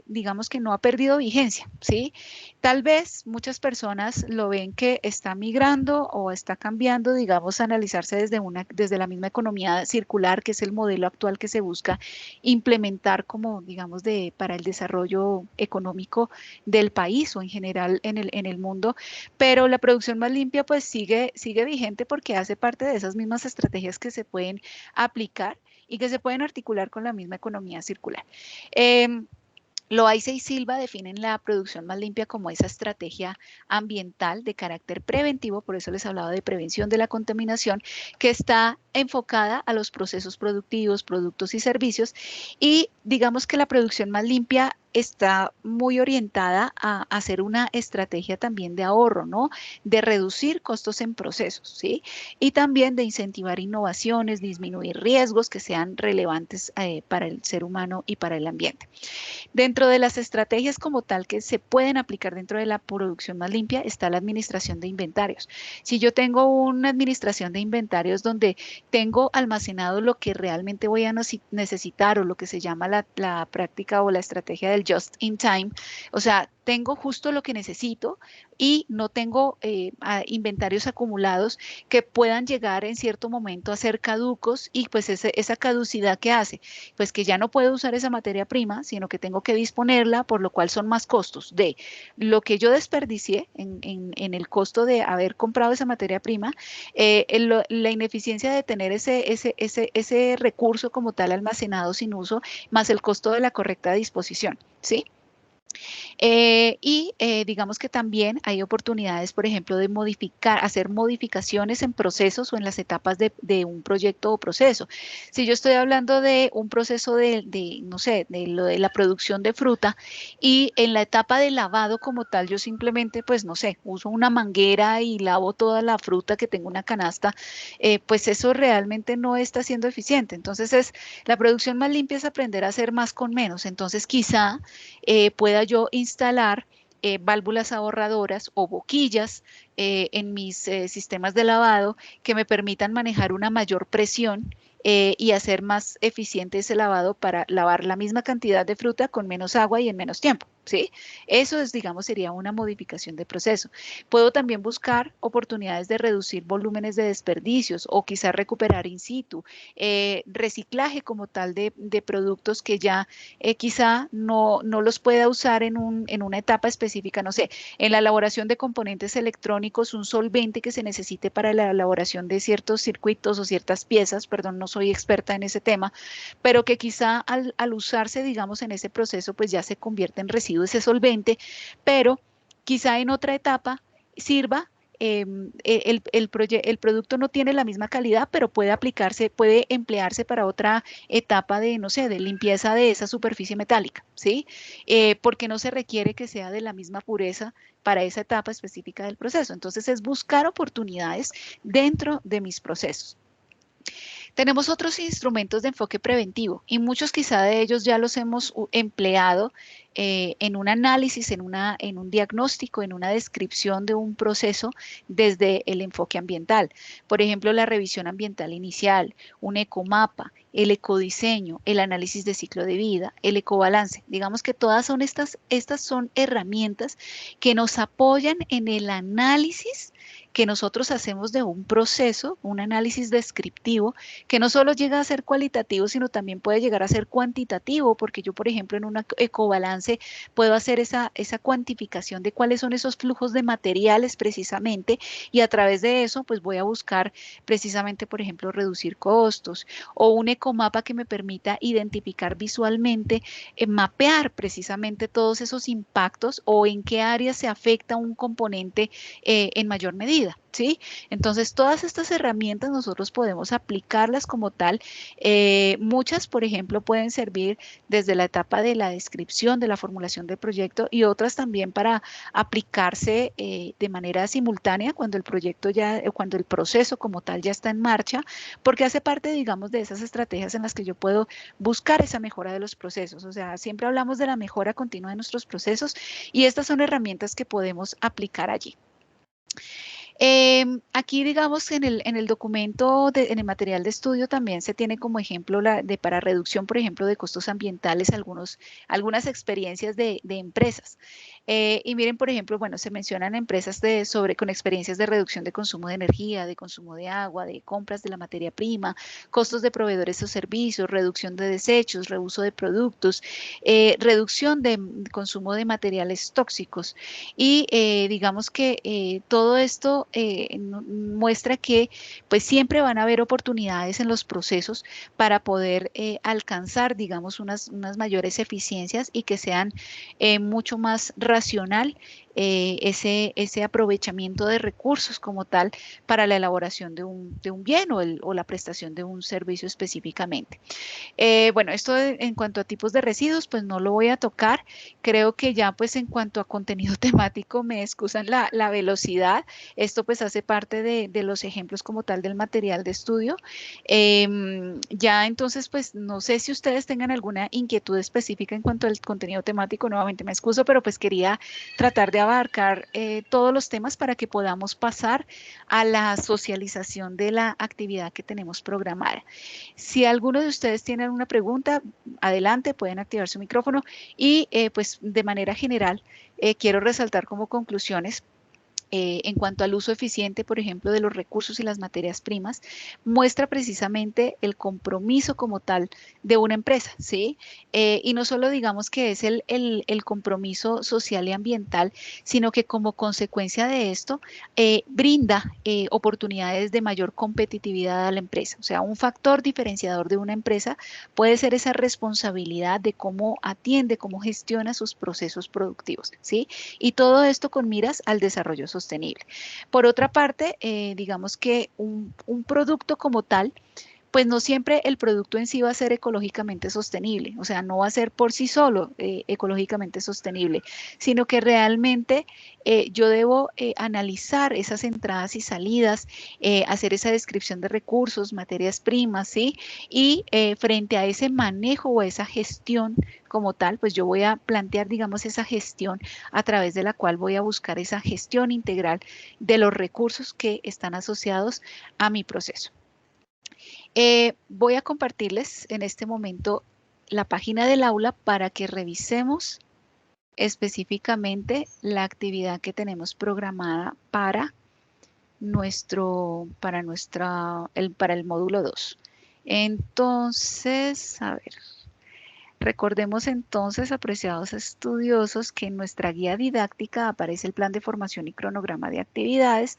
digamos que no ha perdido vigencia, ¿sí? Tal vez muchas personas lo ven que está migrando o está cambiando, digamos, a analizarse desde la misma economía circular, que es el modelo actual que se busca implementar como, digamos, para el desarrollo económico del país o en general en el mundo. Pero la producción más limpia pues sigue vigente porque hace parte de esas mismas estrategias que se pueden aplicar y que se pueden articular con la misma economía circular. Loaiza y Silva definen la producción más limpia como esa estrategia ambiental de carácter preventivo, por eso les hablaba de prevención de la contaminación, que está enfocada a los procesos productivos, productos y servicios, y digamos que la producción más limpia está muy orientada a hacer una estrategia también de ahorro, ¿no? De reducir costos en procesos, ¿sí? Y también de incentivar innovaciones, disminuir riesgos que sean relevantes para el ser humano y para el ambiente. Dentro de las estrategias como tal que se pueden aplicar dentro de la producción más limpia está la administración de inventarios. Si yo tengo una administración de inventarios donde tengo almacenado lo que realmente voy a necesitar o lo que se llama la práctica o la estrategia del just in time, o sea, tengo justo lo que necesito y no tengo inventarios acumulados que puedan llegar en cierto momento a ser caducos y pues esa caducidad que hace, pues que ya no puedo usar esa materia prima, sino que tengo que disponerla, por lo cual son más costos de lo que yo desperdicié en el costo de haber comprado esa materia prima, la ineficiencia de tener ese recurso como tal almacenado sin uso, más el costo de la correcta disposición, ¿sí? Digamos que también hay oportunidades, por ejemplo, de hacer modificaciones en procesos o en las etapas de un proyecto o proceso. Si yo estoy hablando de un proceso no sé, de lo de la producción de fruta y en la etapa de lavado como tal, yo simplemente, pues no sé, uso una manguera y lavo toda la fruta que tengo en una canasta, pues eso realmente no está siendo eficiente. Entonces, la producción más limpia es aprender a hacer más con menos. Entonces, quizá pueda yo instalar válvulas ahorradoras o boquillas en mis sistemas de lavado que me permitan manejar una mayor presión y hacer más eficiente ese lavado para lavar la misma cantidad de fruta con menos agua y en menos tiempo, ¿sí? Eso es, digamos, sería una modificación de proceso. Puedo también buscar oportunidades de reducir volúmenes de desperdicios o quizás recuperar in situ, reciclaje como tal de productos que ya quizá no los pueda usar en una etapa específica, no sé, en la elaboración de componentes electrónicos, un solvente que se necesite para la elaboración de ciertos circuitos o ciertas piezas, perdón, no soy experta en ese tema, pero que quizá al usarse, digamos, en ese proceso, pues ya se convierte en residuo ese solvente, pero quizá en otra etapa sirva el producto no tiene la misma calidad, pero puede emplearse para otra etapa de, no sé, de limpieza de esa superficie metálica, ¿sí? Porque no se requiere que sea de la misma pureza para esa etapa específica del proceso. Entonces, es buscar oportunidades dentro de mis procesos. Tenemos otros instrumentos de enfoque preventivo y muchos quizá de ellos ya los hemos empleado en un análisis, en un diagnóstico, en una descripción de un proceso desde el enfoque ambiental. Por ejemplo, la revisión ambiental inicial, un ecomapa, el ecodiseño, el análisis de ciclo de vida, el ecobalance. Digamos que todas son estas son herramientas que nos apoyan en el análisis que nosotros hacemos de un proceso, un análisis descriptivo, que no solo llega a ser cualitativo, sino también puede llegar a ser cuantitativo, porque yo, por ejemplo, en un ecobalance puedo hacer esa cuantificación de cuáles son esos flujos de materiales precisamente, y a través de eso, pues voy a buscar precisamente, por ejemplo, reducir costos, o un ecomapa que me permita identificar visualmente, mapear precisamente todos esos impactos o en qué áreas se afecta un componente en mayor medida. ¿Sí? Entonces, todas estas herramientas nosotros podemos aplicarlas como tal. Muchas, por ejemplo, pueden servir desde la etapa de la descripción, de la formulación del proyecto, y otras también para aplicarse de manera simultánea cuando el proyecto ya, cuando el proceso como tal ya está en marcha, porque hace parte, digamos, de esas estrategias en las que yo puedo buscar esa mejora de los procesos. O sea, siempre hablamos de la mejora continua de nuestros procesos y estas son herramientas que podemos aplicar allí. Aquí, digamos, en el documento, en el material de estudio también se tiene como ejemplo para reducción, por ejemplo, de costos ambientales, algunas experiencias de empresas. Y miren, por ejemplo, bueno, se mencionan empresas con experiencias de reducción de consumo de energía, de consumo de agua, de compras de la materia prima, costos de proveedores o servicios, reducción de desechos, reuso de productos, reducción de consumo de materiales tóxicos. Y digamos que todo esto muestra que pues siempre van a haber oportunidades en los procesos para poder alcanzar, digamos, unas mayores eficiencias y que sean mucho más racional ese aprovechamiento de recursos como tal para la elaboración de un bien o la prestación de un servicio específicamente. Bueno, esto en cuanto a tipos de residuos, pues no lo voy a tocar. Creo que ya pues en cuanto a contenido temático me excusan la velocidad. Esto pues hace parte de los ejemplos como tal del material de estudio. Ya entonces pues no sé si ustedes tengan alguna inquietud específica en cuanto al contenido temático. Nuevamente me excuso, pero pues quería tratar de abarcar todos los temas para que podamos pasar a la socialización de la actividad que tenemos programada. Si alguno de ustedes tiene alguna pregunta, adelante, pueden activar su micrófono y pues de manera general quiero resaltar como conclusiones en cuanto al uso eficiente, por ejemplo, de los recursos y las materias primas, muestra precisamente el compromiso como tal de una empresa, ¿sí? Y no solo digamos que es el compromiso social y ambiental, sino que como consecuencia de esto brinda oportunidades de mayor competitividad a la empresa. O sea, un factor diferenciador de una empresa puede ser esa responsabilidad de cómo atiende, cómo gestiona sus procesos productivos, ¿sí? Y todo esto con miras al desarrollo sostenible. Por otra parte, digamos que un producto como tal, pues no siempre el producto en sí va a ser ecológicamente sostenible, o sea, no va a ser por sí solo ecológicamente sostenible, sino que realmente yo debo analizar esas entradas y salidas, hacer esa descripción de recursos, materias primas, ¿sí? Y frente a ese manejo o esa gestión como tal, pues yo voy a plantear, digamos, esa gestión a través de la cual voy a buscar esa gestión integral de los recursos que están asociados a mi proceso. Voy a compartirles en este momento la página del aula para que revisemos específicamente la actividad que tenemos programada para el módulo 2. Entonces, a ver. Recordemos entonces, apreciados estudiosos, que en nuestra guía didáctica aparece el plan de formación y cronograma de actividades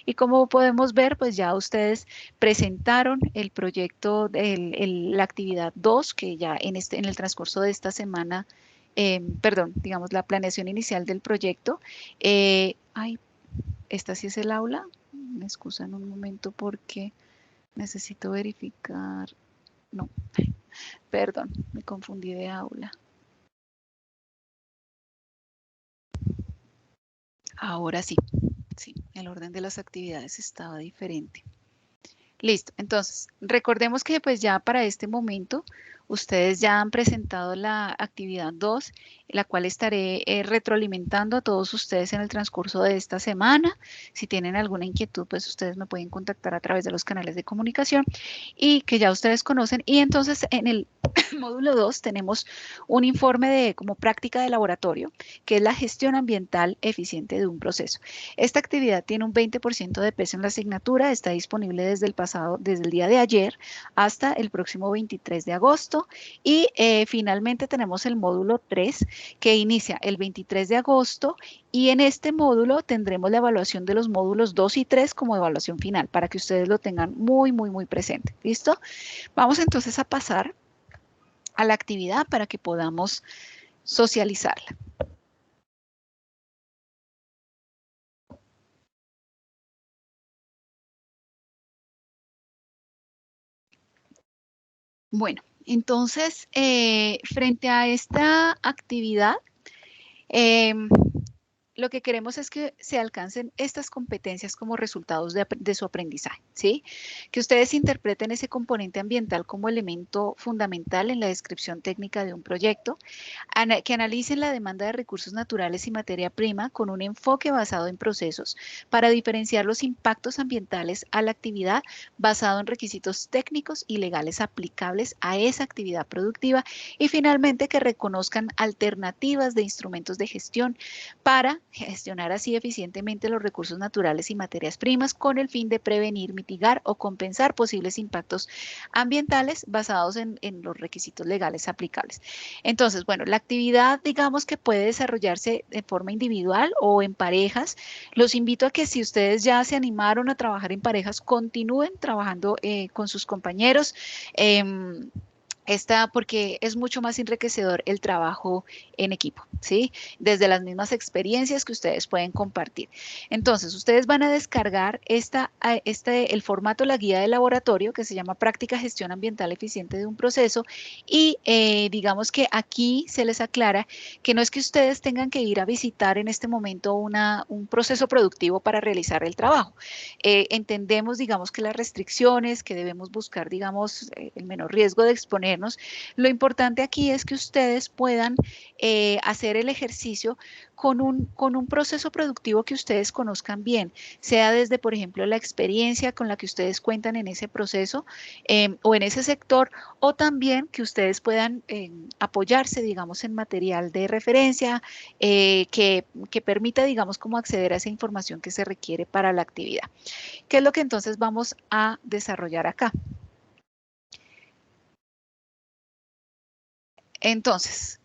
y como podemos ver, pues ya ustedes presentaron el proyecto, la actividad 2 que ya en el transcurso de esta semana, perdón, digamos la planeación inicial del proyecto. Esta sí es el aula. Me excusan un momento porque necesito verificar. No. Perdón, me confundí de aula. Ahora sí, sí, el orden de las actividades estaba diferente. Listo. Entonces, recordemos que pues ya para este momento ustedes ya han presentado la actividad 2, la cual estaré retroalimentando a todos ustedes en el transcurso de esta semana. Si tienen alguna inquietud, pues ustedes me pueden contactar a través de los canales de comunicación y que ya ustedes conocen. Y entonces en el módulo 2 tenemos un informe de como práctica de laboratorio, que es la gestión ambiental eficiente de un proceso. Esta actividad tiene un 20% de peso en la asignatura, está disponible desde el día de ayer hasta el próximo 23 de agosto y finalmente tenemos el módulo 3 que inicia el 23 de agosto y en este módulo tendremos la evaluación de los módulos 2 y 3 como evaluación final para que ustedes lo tengan muy presente. ¿Listo? Vamos entonces a pasar a la actividad para que podamos socializarla. Bueno, entonces, frente a esta actividad, lo que queremos es que se alcancen estas competencias como resultados de su aprendizaje, ¿sí? Que ustedes interpreten ese componente ambiental como elemento fundamental en la descripción técnica de un proyecto, que analicen la demanda de recursos naturales y materia prima con un enfoque basado en procesos para diferenciar los impactos ambientales a la actividad basado en requisitos técnicos y legales aplicables a esa actividad productiva y finalmente que reconozcan alternativas de instrumentos de gestión para gestionar así eficientemente los recursos naturales y materias primas con el fin de prevenir, mitigar o compensar posibles impactos ambientales basados en los requisitos legales aplicables. Entonces, bueno, la actividad, digamos que puede desarrollarse de forma individual o en parejas. Los invito a que si ustedes ya se animaron a trabajar en parejas, continúen trabajando con sus compañeros. Porque es mucho más enriquecedor el trabajo en equipo, ¿sí? Desde las mismas experiencias que ustedes pueden compartir. Entonces, ustedes van a descargar el formato, la guía de laboratorio, que se llama Práctica Gestión Ambiental Eficiente de un Proceso, y digamos que aquí se les aclara que no es que ustedes tengan que ir a visitar en este momento un proceso productivo para realizar el trabajo. Entendemos, digamos, que las restricciones, que debemos buscar, digamos, el menor riesgo de exponernos. Lo importante aquí es que ustedes puedan hacer el ejercicio con un proceso productivo que ustedes conozcan bien, sea desde, por ejemplo, la experiencia con la que ustedes cuentan en ese proceso o en ese sector, o también que ustedes puedan apoyarse, digamos, en material de referencia que permita, digamos, cómo acceder a esa información que se requiere para la actividad. ¿Qué es lo que entonces vamos a desarrollar acá? Entonces,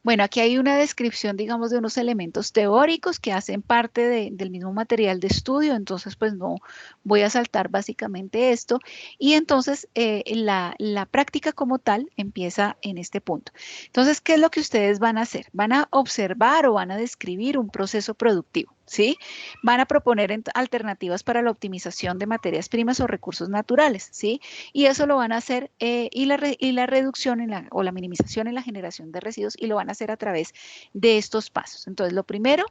bueno, aquí hay una descripción, digamos, de unos elementos teóricos que hacen parte del mismo material de estudio, entonces pues no voy a saltar básicamente esto y entonces la práctica como tal empieza en este punto. Entonces, ¿qué es lo que ustedes van a hacer? Van a observar o van a describir un proceso productivo. ¿Sí? Van a proponer alternativas para la optimización de materias primas o recursos naturales, ¿sí? Y eso lo van a hacer, y la reducción o la minimización en la generación de residuos, y lo van a hacer a través de estos pasos. Entonces, lo primero,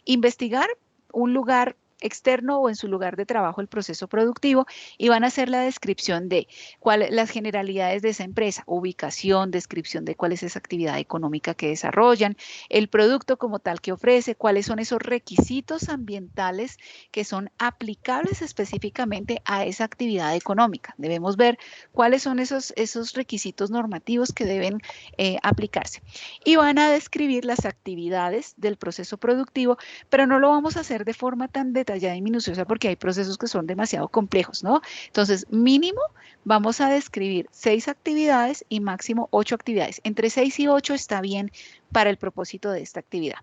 investigar un lugar externo o en su lugar de trabajo el proceso productivo y van a hacer la descripción de las generalidades de esa empresa, ubicación, descripción de cuál es esa actividad económica que desarrollan, el producto como tal que ofrece, cuáles son esos requisitos ambientales que son aplicables específicamente a esa actividad económica. Debemos ver cuáles son esos requisitos normativos que deben aplicarse. Y van a describir las actividades del proceso productivo, pero no lo vamos a hacer de forma tan detallada y minuciosa porque hay procesos que son demasiado complejos, ¿no? Entonces, mínimo vamos a describir 6 actividades y máximo 8 actividades. Entre 6 y 8 está bien para el propósito de esta actividad.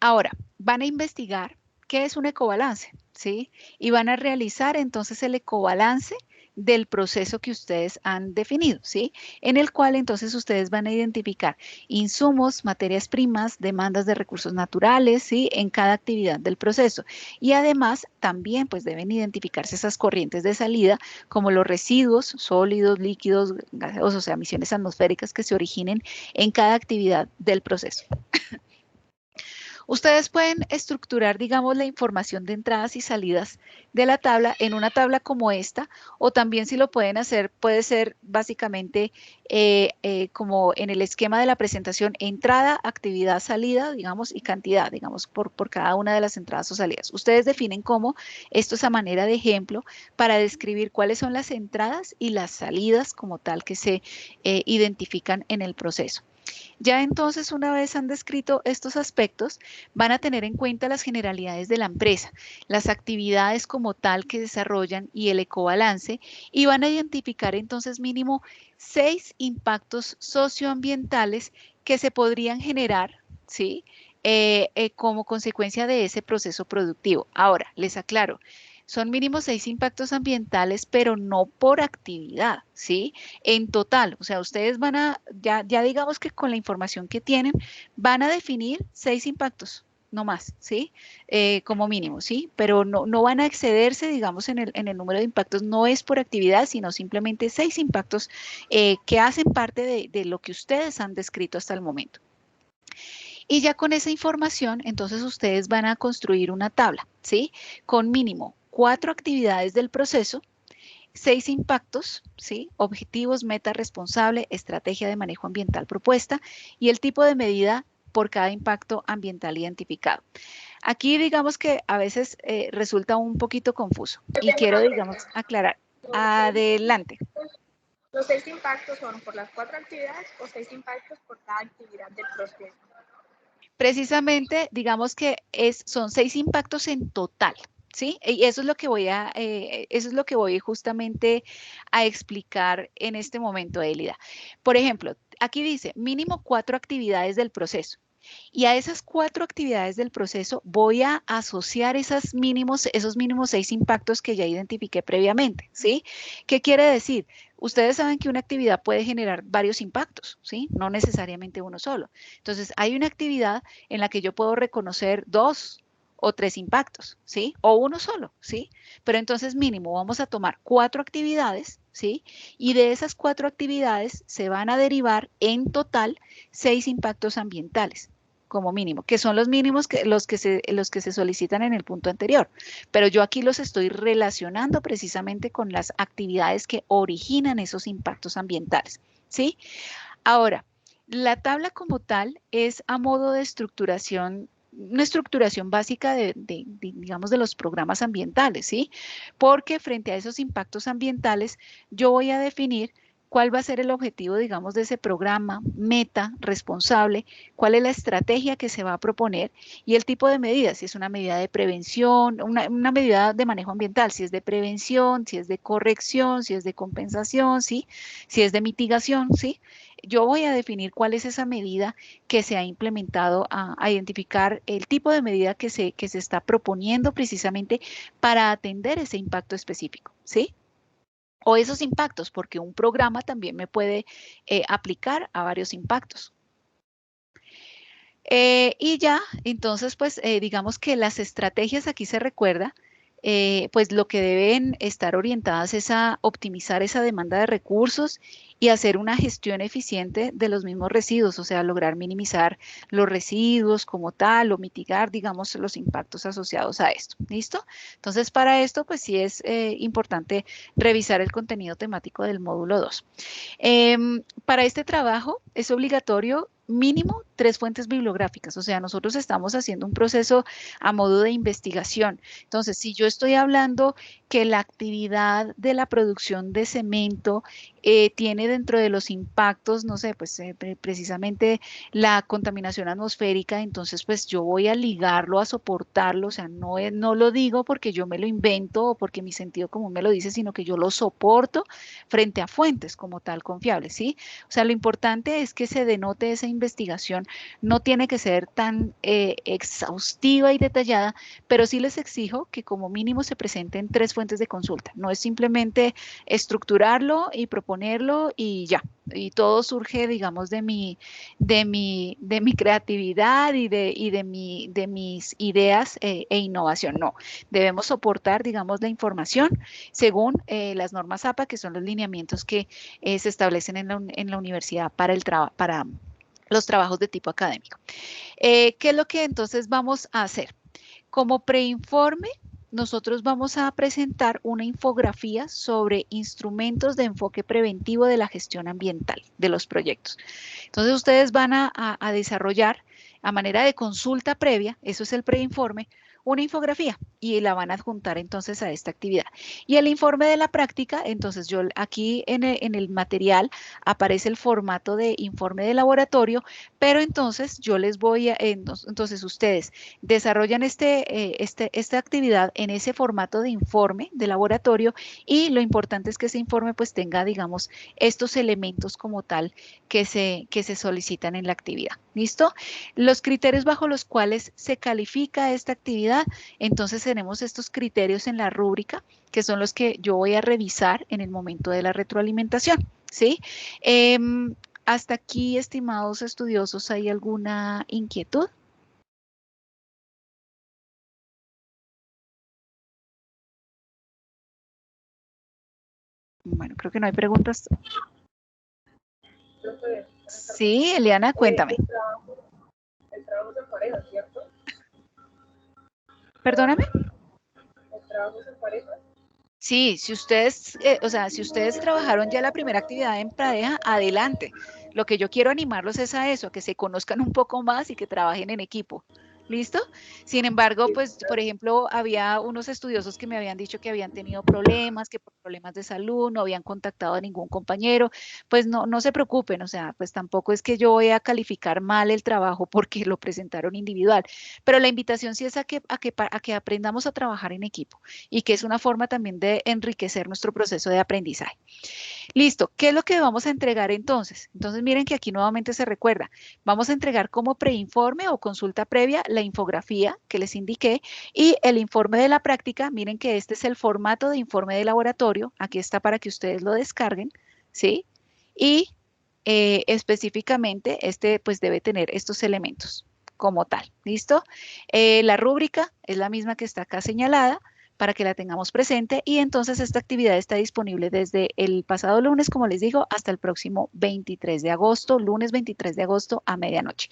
Ahora, van a investigar qué es un ecobalance, ¿sí? Y van a realizar entonces el ecobalance del proceso que ustedes han definido, ¿sí? En el cual entonces ustedes van a identificar insumos, materias primas, demandas de recursos naturales, ¿sí? En cada actividad del proceso. Y además también pues deben identificarse esas corrientes de salida como los residuos sólidos, líquidos, gaseosos, o sea, emisiones atmosféricas que se originen en cada actividad del proceso. Ustedes pueden estructurar, digamos, la información de entradas y salidas de la tabla en una tabla como esta, o también si lo pueden hacer, puede ser básicamente como en el esquema de la presentación, entrada, actividad, salida, digamos, y cantidad, digamos, por cada una de las entradas o salidas. Ustedes definen cómo esto es a manera de ejemplo para describir cuáles son las entradas y las salidas como tal que se identifican en el proceso. Ya entonces, una vez han descrito estos aspectos, van a tener en cuenta las generalidades de la empresa, las actividades como tal que desarrollan y el ecobalance, y van a identificar entonces mínimo 6 impactos socioambientales que se podrían generar, ¿sí? Como consecuencia de ese proceso productivo. Ahora, les aclaro, son mínimo 6 impactos ambientales, pero no por actividad, ¿sí? En total, o sea, ustedes van a, ya digamos que con la información que tienen, van a definir 6 impactos, no más, ¿sí? Como mínimo, ¿sí? Pero no van a excederse, digamos, en el número de impactos, no es por actividad, sino simplemente 6 impactos que hacen parte de lo que ustedes han descrito hasta el momento. Y ya con esa información, entonces ustedes van a construir una tabla, ¿sí? Con mínimo 4 actividades del proceso, 6 impactos, ¿sí? Objetivos, meta responsable, estrategia de manejo ambiental propuesta y el tipo de medida por cada impacto ambiental identificado. Aquí digamos que a veces resulta un poquito confuso Yo y tengo quiero, una digamos, pregunta. aclarar. Adelante. ¿Los 6 impactos son por las 4 actividades o 6 impactos por cada actividad del proceso? Precisamente, digamos que son 6 impactos en total, ¿sí? Y eso es lo que eso es lo que voy justamente a explicar en este momento, Elida. Por ejemplo, aquí dice mínimo 4 actividades del proceso. Y a esas 4 actividades del proceso voy a asociar esos mínimos 6 impactos que ya identifiqué previamente, ¿sí? ¿Qué quiere decir? Ustedes saben que una actividad puede generar varios impactos, ¿sí? No necesariamente uno solo. Entonces, hay una actividad en la que yo puedo reconocer 2 o 3 impactos, ¿sí? O uno solo, ¿sí? Pero entonces mínimo vamos a tomar 4 actividades, ¿sí? Y de esas 4 actividades se van a derivar en total 6 impactos ambientales como mínimo, que son los mínimos los que se solicitan en el punto anterior. Pero yo aquí los estoy relacionando precisamente con las actividades que originan esos impactos ambientales, ¿sí? Ahora, la tabla como tal es a modo de estructuración, una estructuración básica digamos, de los programas ambientales, ¿sí? Porque frente a esos impactos ambientales, yo voy a definir cuál va a ser el objetivo, digamos, de ese programa, meta, responsable, cuál es la estrategia que se va a proponer y el tipo de medidas, si es una medida de prevención, una medida de manejo ambiental, si es de prevención, si es de corrección, si es de compensación, ¿sí? Si es de mitigación, ¿sí? Yo voy a definir cuál es esa medida que se ha implementado a identificar el tipo de medida que se está proponiendo precisamente para atender ese impacto específico, ¿sí? O esos impactos, porque un programa también me puede aplicar a varios impactos. Y ya, entonces, pues digamos que las estrategias aquí se recuerda, pues lo que deben estar orientadas es a optimizar esa demanda de recursos y hacer una gestión eficiente de los mismos residuos, o sea, lograr minimizar los residuos como tal o mitigar, digamos, los impactos asociados a esto. ¿Listo? Entonces, para esto, pues sí es importante revisar el contenido temático del módulo 2. Para este trabajo es obligatorio mínimo 3 fuentes bibliográficas, o sea, nosotros estamos haciendo un proceso a modo de investigación. Entonces, si yo estoy hablando que la actividad de la producción de cemento tiene dentro de los impactos, no sé, pues precisamente la contaminación atmosférica, entonces pues yo voy a ligarlo, a soportarlo, o sea, no lo digo porque yo me lo invento o porque mi sentido común me lo dice, sino que yo lo soporto frente a fuentes como tal confiables, ¿sí? O sea, lo importante es que se denote esa investigación, no tiene que ser tan exhaustiva y detallada, pero sí les exijo que como mínimo se presenten 3 fuentes de consulta, no es simplemente estructurarlo y proponerlo y ya, y todo surge, digamos, de mi creatividad de mis ideas e innovación, no, debemos soportar, digamos, la información según las normas APA, que son los lineamientos que se establecen en la universidad para los trabajos de tipo académico. ¿Qué es lo que entonces vamos a hacer? Como preinforme, nosotros vamos a presentar una infografía sobre instrumentos de enfoque preventivo de la gestión ambiental de los proyectos. Entonces, ustedes van a desarrollar a manera de consulta previa, eso es el preinforme, una infografía y la van a adjuntar entonces a esta actividad. Y el informe de la práctica, entonces yo aquí en el material aparece el formato de informe de laboratorio, pero entonces yo les voy a, entonces ustedes desarrollan esta actividad en ese formato de informe de laboratorio y lo importante es que ese informe pues tenga, digamos, estos elementos como tal que se solicitan en la actividad. ¿Listo? Los criterios bajo los cuales se califica esta actividad, entonces tenemos estos criterios en la rúbrica, que son los que yo voy a revisar en el momento de la retroalimentación, ¿sí? Hasta aquí, estimados estudiosos, ¿hay alguna inquietud? Bueno, creo que no hay preguntas. Sí, Eliana, cuéntame. El trabajo es en pareja, ¿cierto? Perdóname. El trabajo es en pareja. Sí, si ustedes, o sea, si ustedes trabajaron ya la primera actividad en pareja, adelante. Lo que yo quiero animarlos es a eso, a que se conozcan un poco más y que trabajen en equipo. ¿Listo? Sin embargo, pues, por ejemplo, había unos estudiosos que me habían dicho que habían tenido problemas, que por problemas de salud no habían contactado a ningún compañero. Pues no se preocupen, o sea, pues tampoco es que yo voy a calificar mal el trabajo porque lo presentaron individual, pero la invitación sí es a que aprendamos a trabajar en equipo y que es una forma también de enriquecer nuestro proceso de aprendizaje. Listo, ¿qué es lo que vamos a entregar entonces? Entonces miren que aquí nuevamente se recuerda, vamos a entregar como preinforme o consulta previa la infografía que les indiqué y el informe de la práctica, miren que este es el formato de informe de laboratorio, aquí está para que ustedes lo descarguen, ¿sí? Y específicamente este pues debe tener estos elementos como tal, ¿listo? La rúbrica es la misma que está acá señalada, para que la tengamos presente y entonces esta actividad está disponible desde el pasado lunes, como les digo, hasta el próximo 23 de agosto, lunes 23 de agosto a medianoche.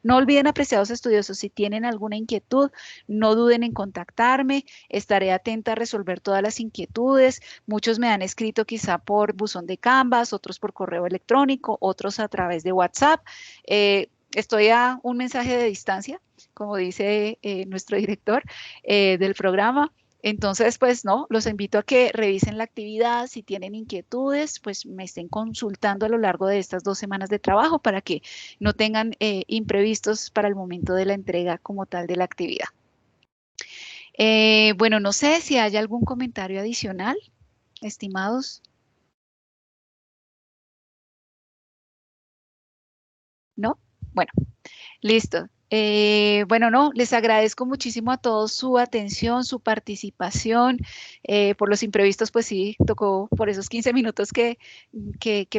No olviden, apreciados estudiosos, si tienen alguna inquietud, no duden en contactarme, estaré atenta a resolver todas las inquietudes. Muchos me han escrito quizá por buzón de Canvas, otros por correo electrónico, otros a través de WhatsApp. Estoy a un mensaje de distancia, como dice nuestro director del programa. Entonces, pues no, los invito a que revisen la actividad, si tienen inquietudes, pues me estén consultando a lo largo de estas 2 semanas de trabajo para que no tengan imprevistos para el momento de la entrega como tal de la actividad. Bueno, no sé si hay algún comentario adicional, estimados. ¿No? Bueno, listo. Bueno, no, les agradezco muchísimo a todos su atención, su participación. Por los imprevistos, pues sí, tocó, por esos 15 minutos que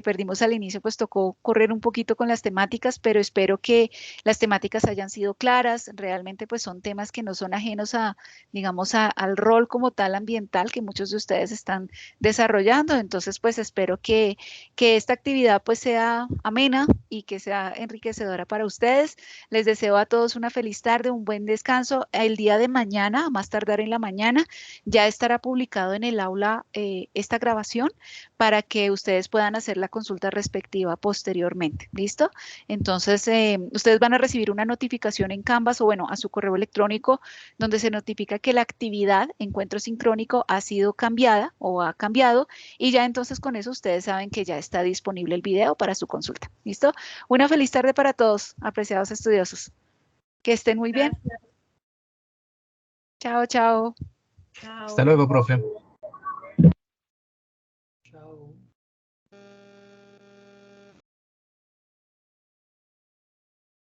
perdimos al inicio, pues tocó correr un poquito con las temáticas, pero espero que las temáticas hayan sido claras. Realmente, pues son temas que no son ajenos a, digamos, al rol como tal ambiental que muchos de ustedes están desarrollando. Entonces, pues espero que esta actividad pues sea amena y que sea enriquecedora para ustedes. Les deseo a todos una feliz tarde, un buen descanso. El día de mañana, a más tardar en la mañana, ya estará publicado en el aula esta grabación para que ustedes puedan hacer la consulta respectiva posteriormente. ¿Listo? Entonces, ustedes van a recibir una notificación en Canvas o bueno, a su correo electrónico donde se notifica que la actividad encuentro sincrónico ha sido cambiada o ha cambiado y ya entonces con eso ustedes saben que ya está disponible el video para su consulta. ¿Listo? Una feliz tarde para todos, apreciados estudiosos. Que estén muy bien. Gracias. Chao, chao. Chao. Hasta luego, profe.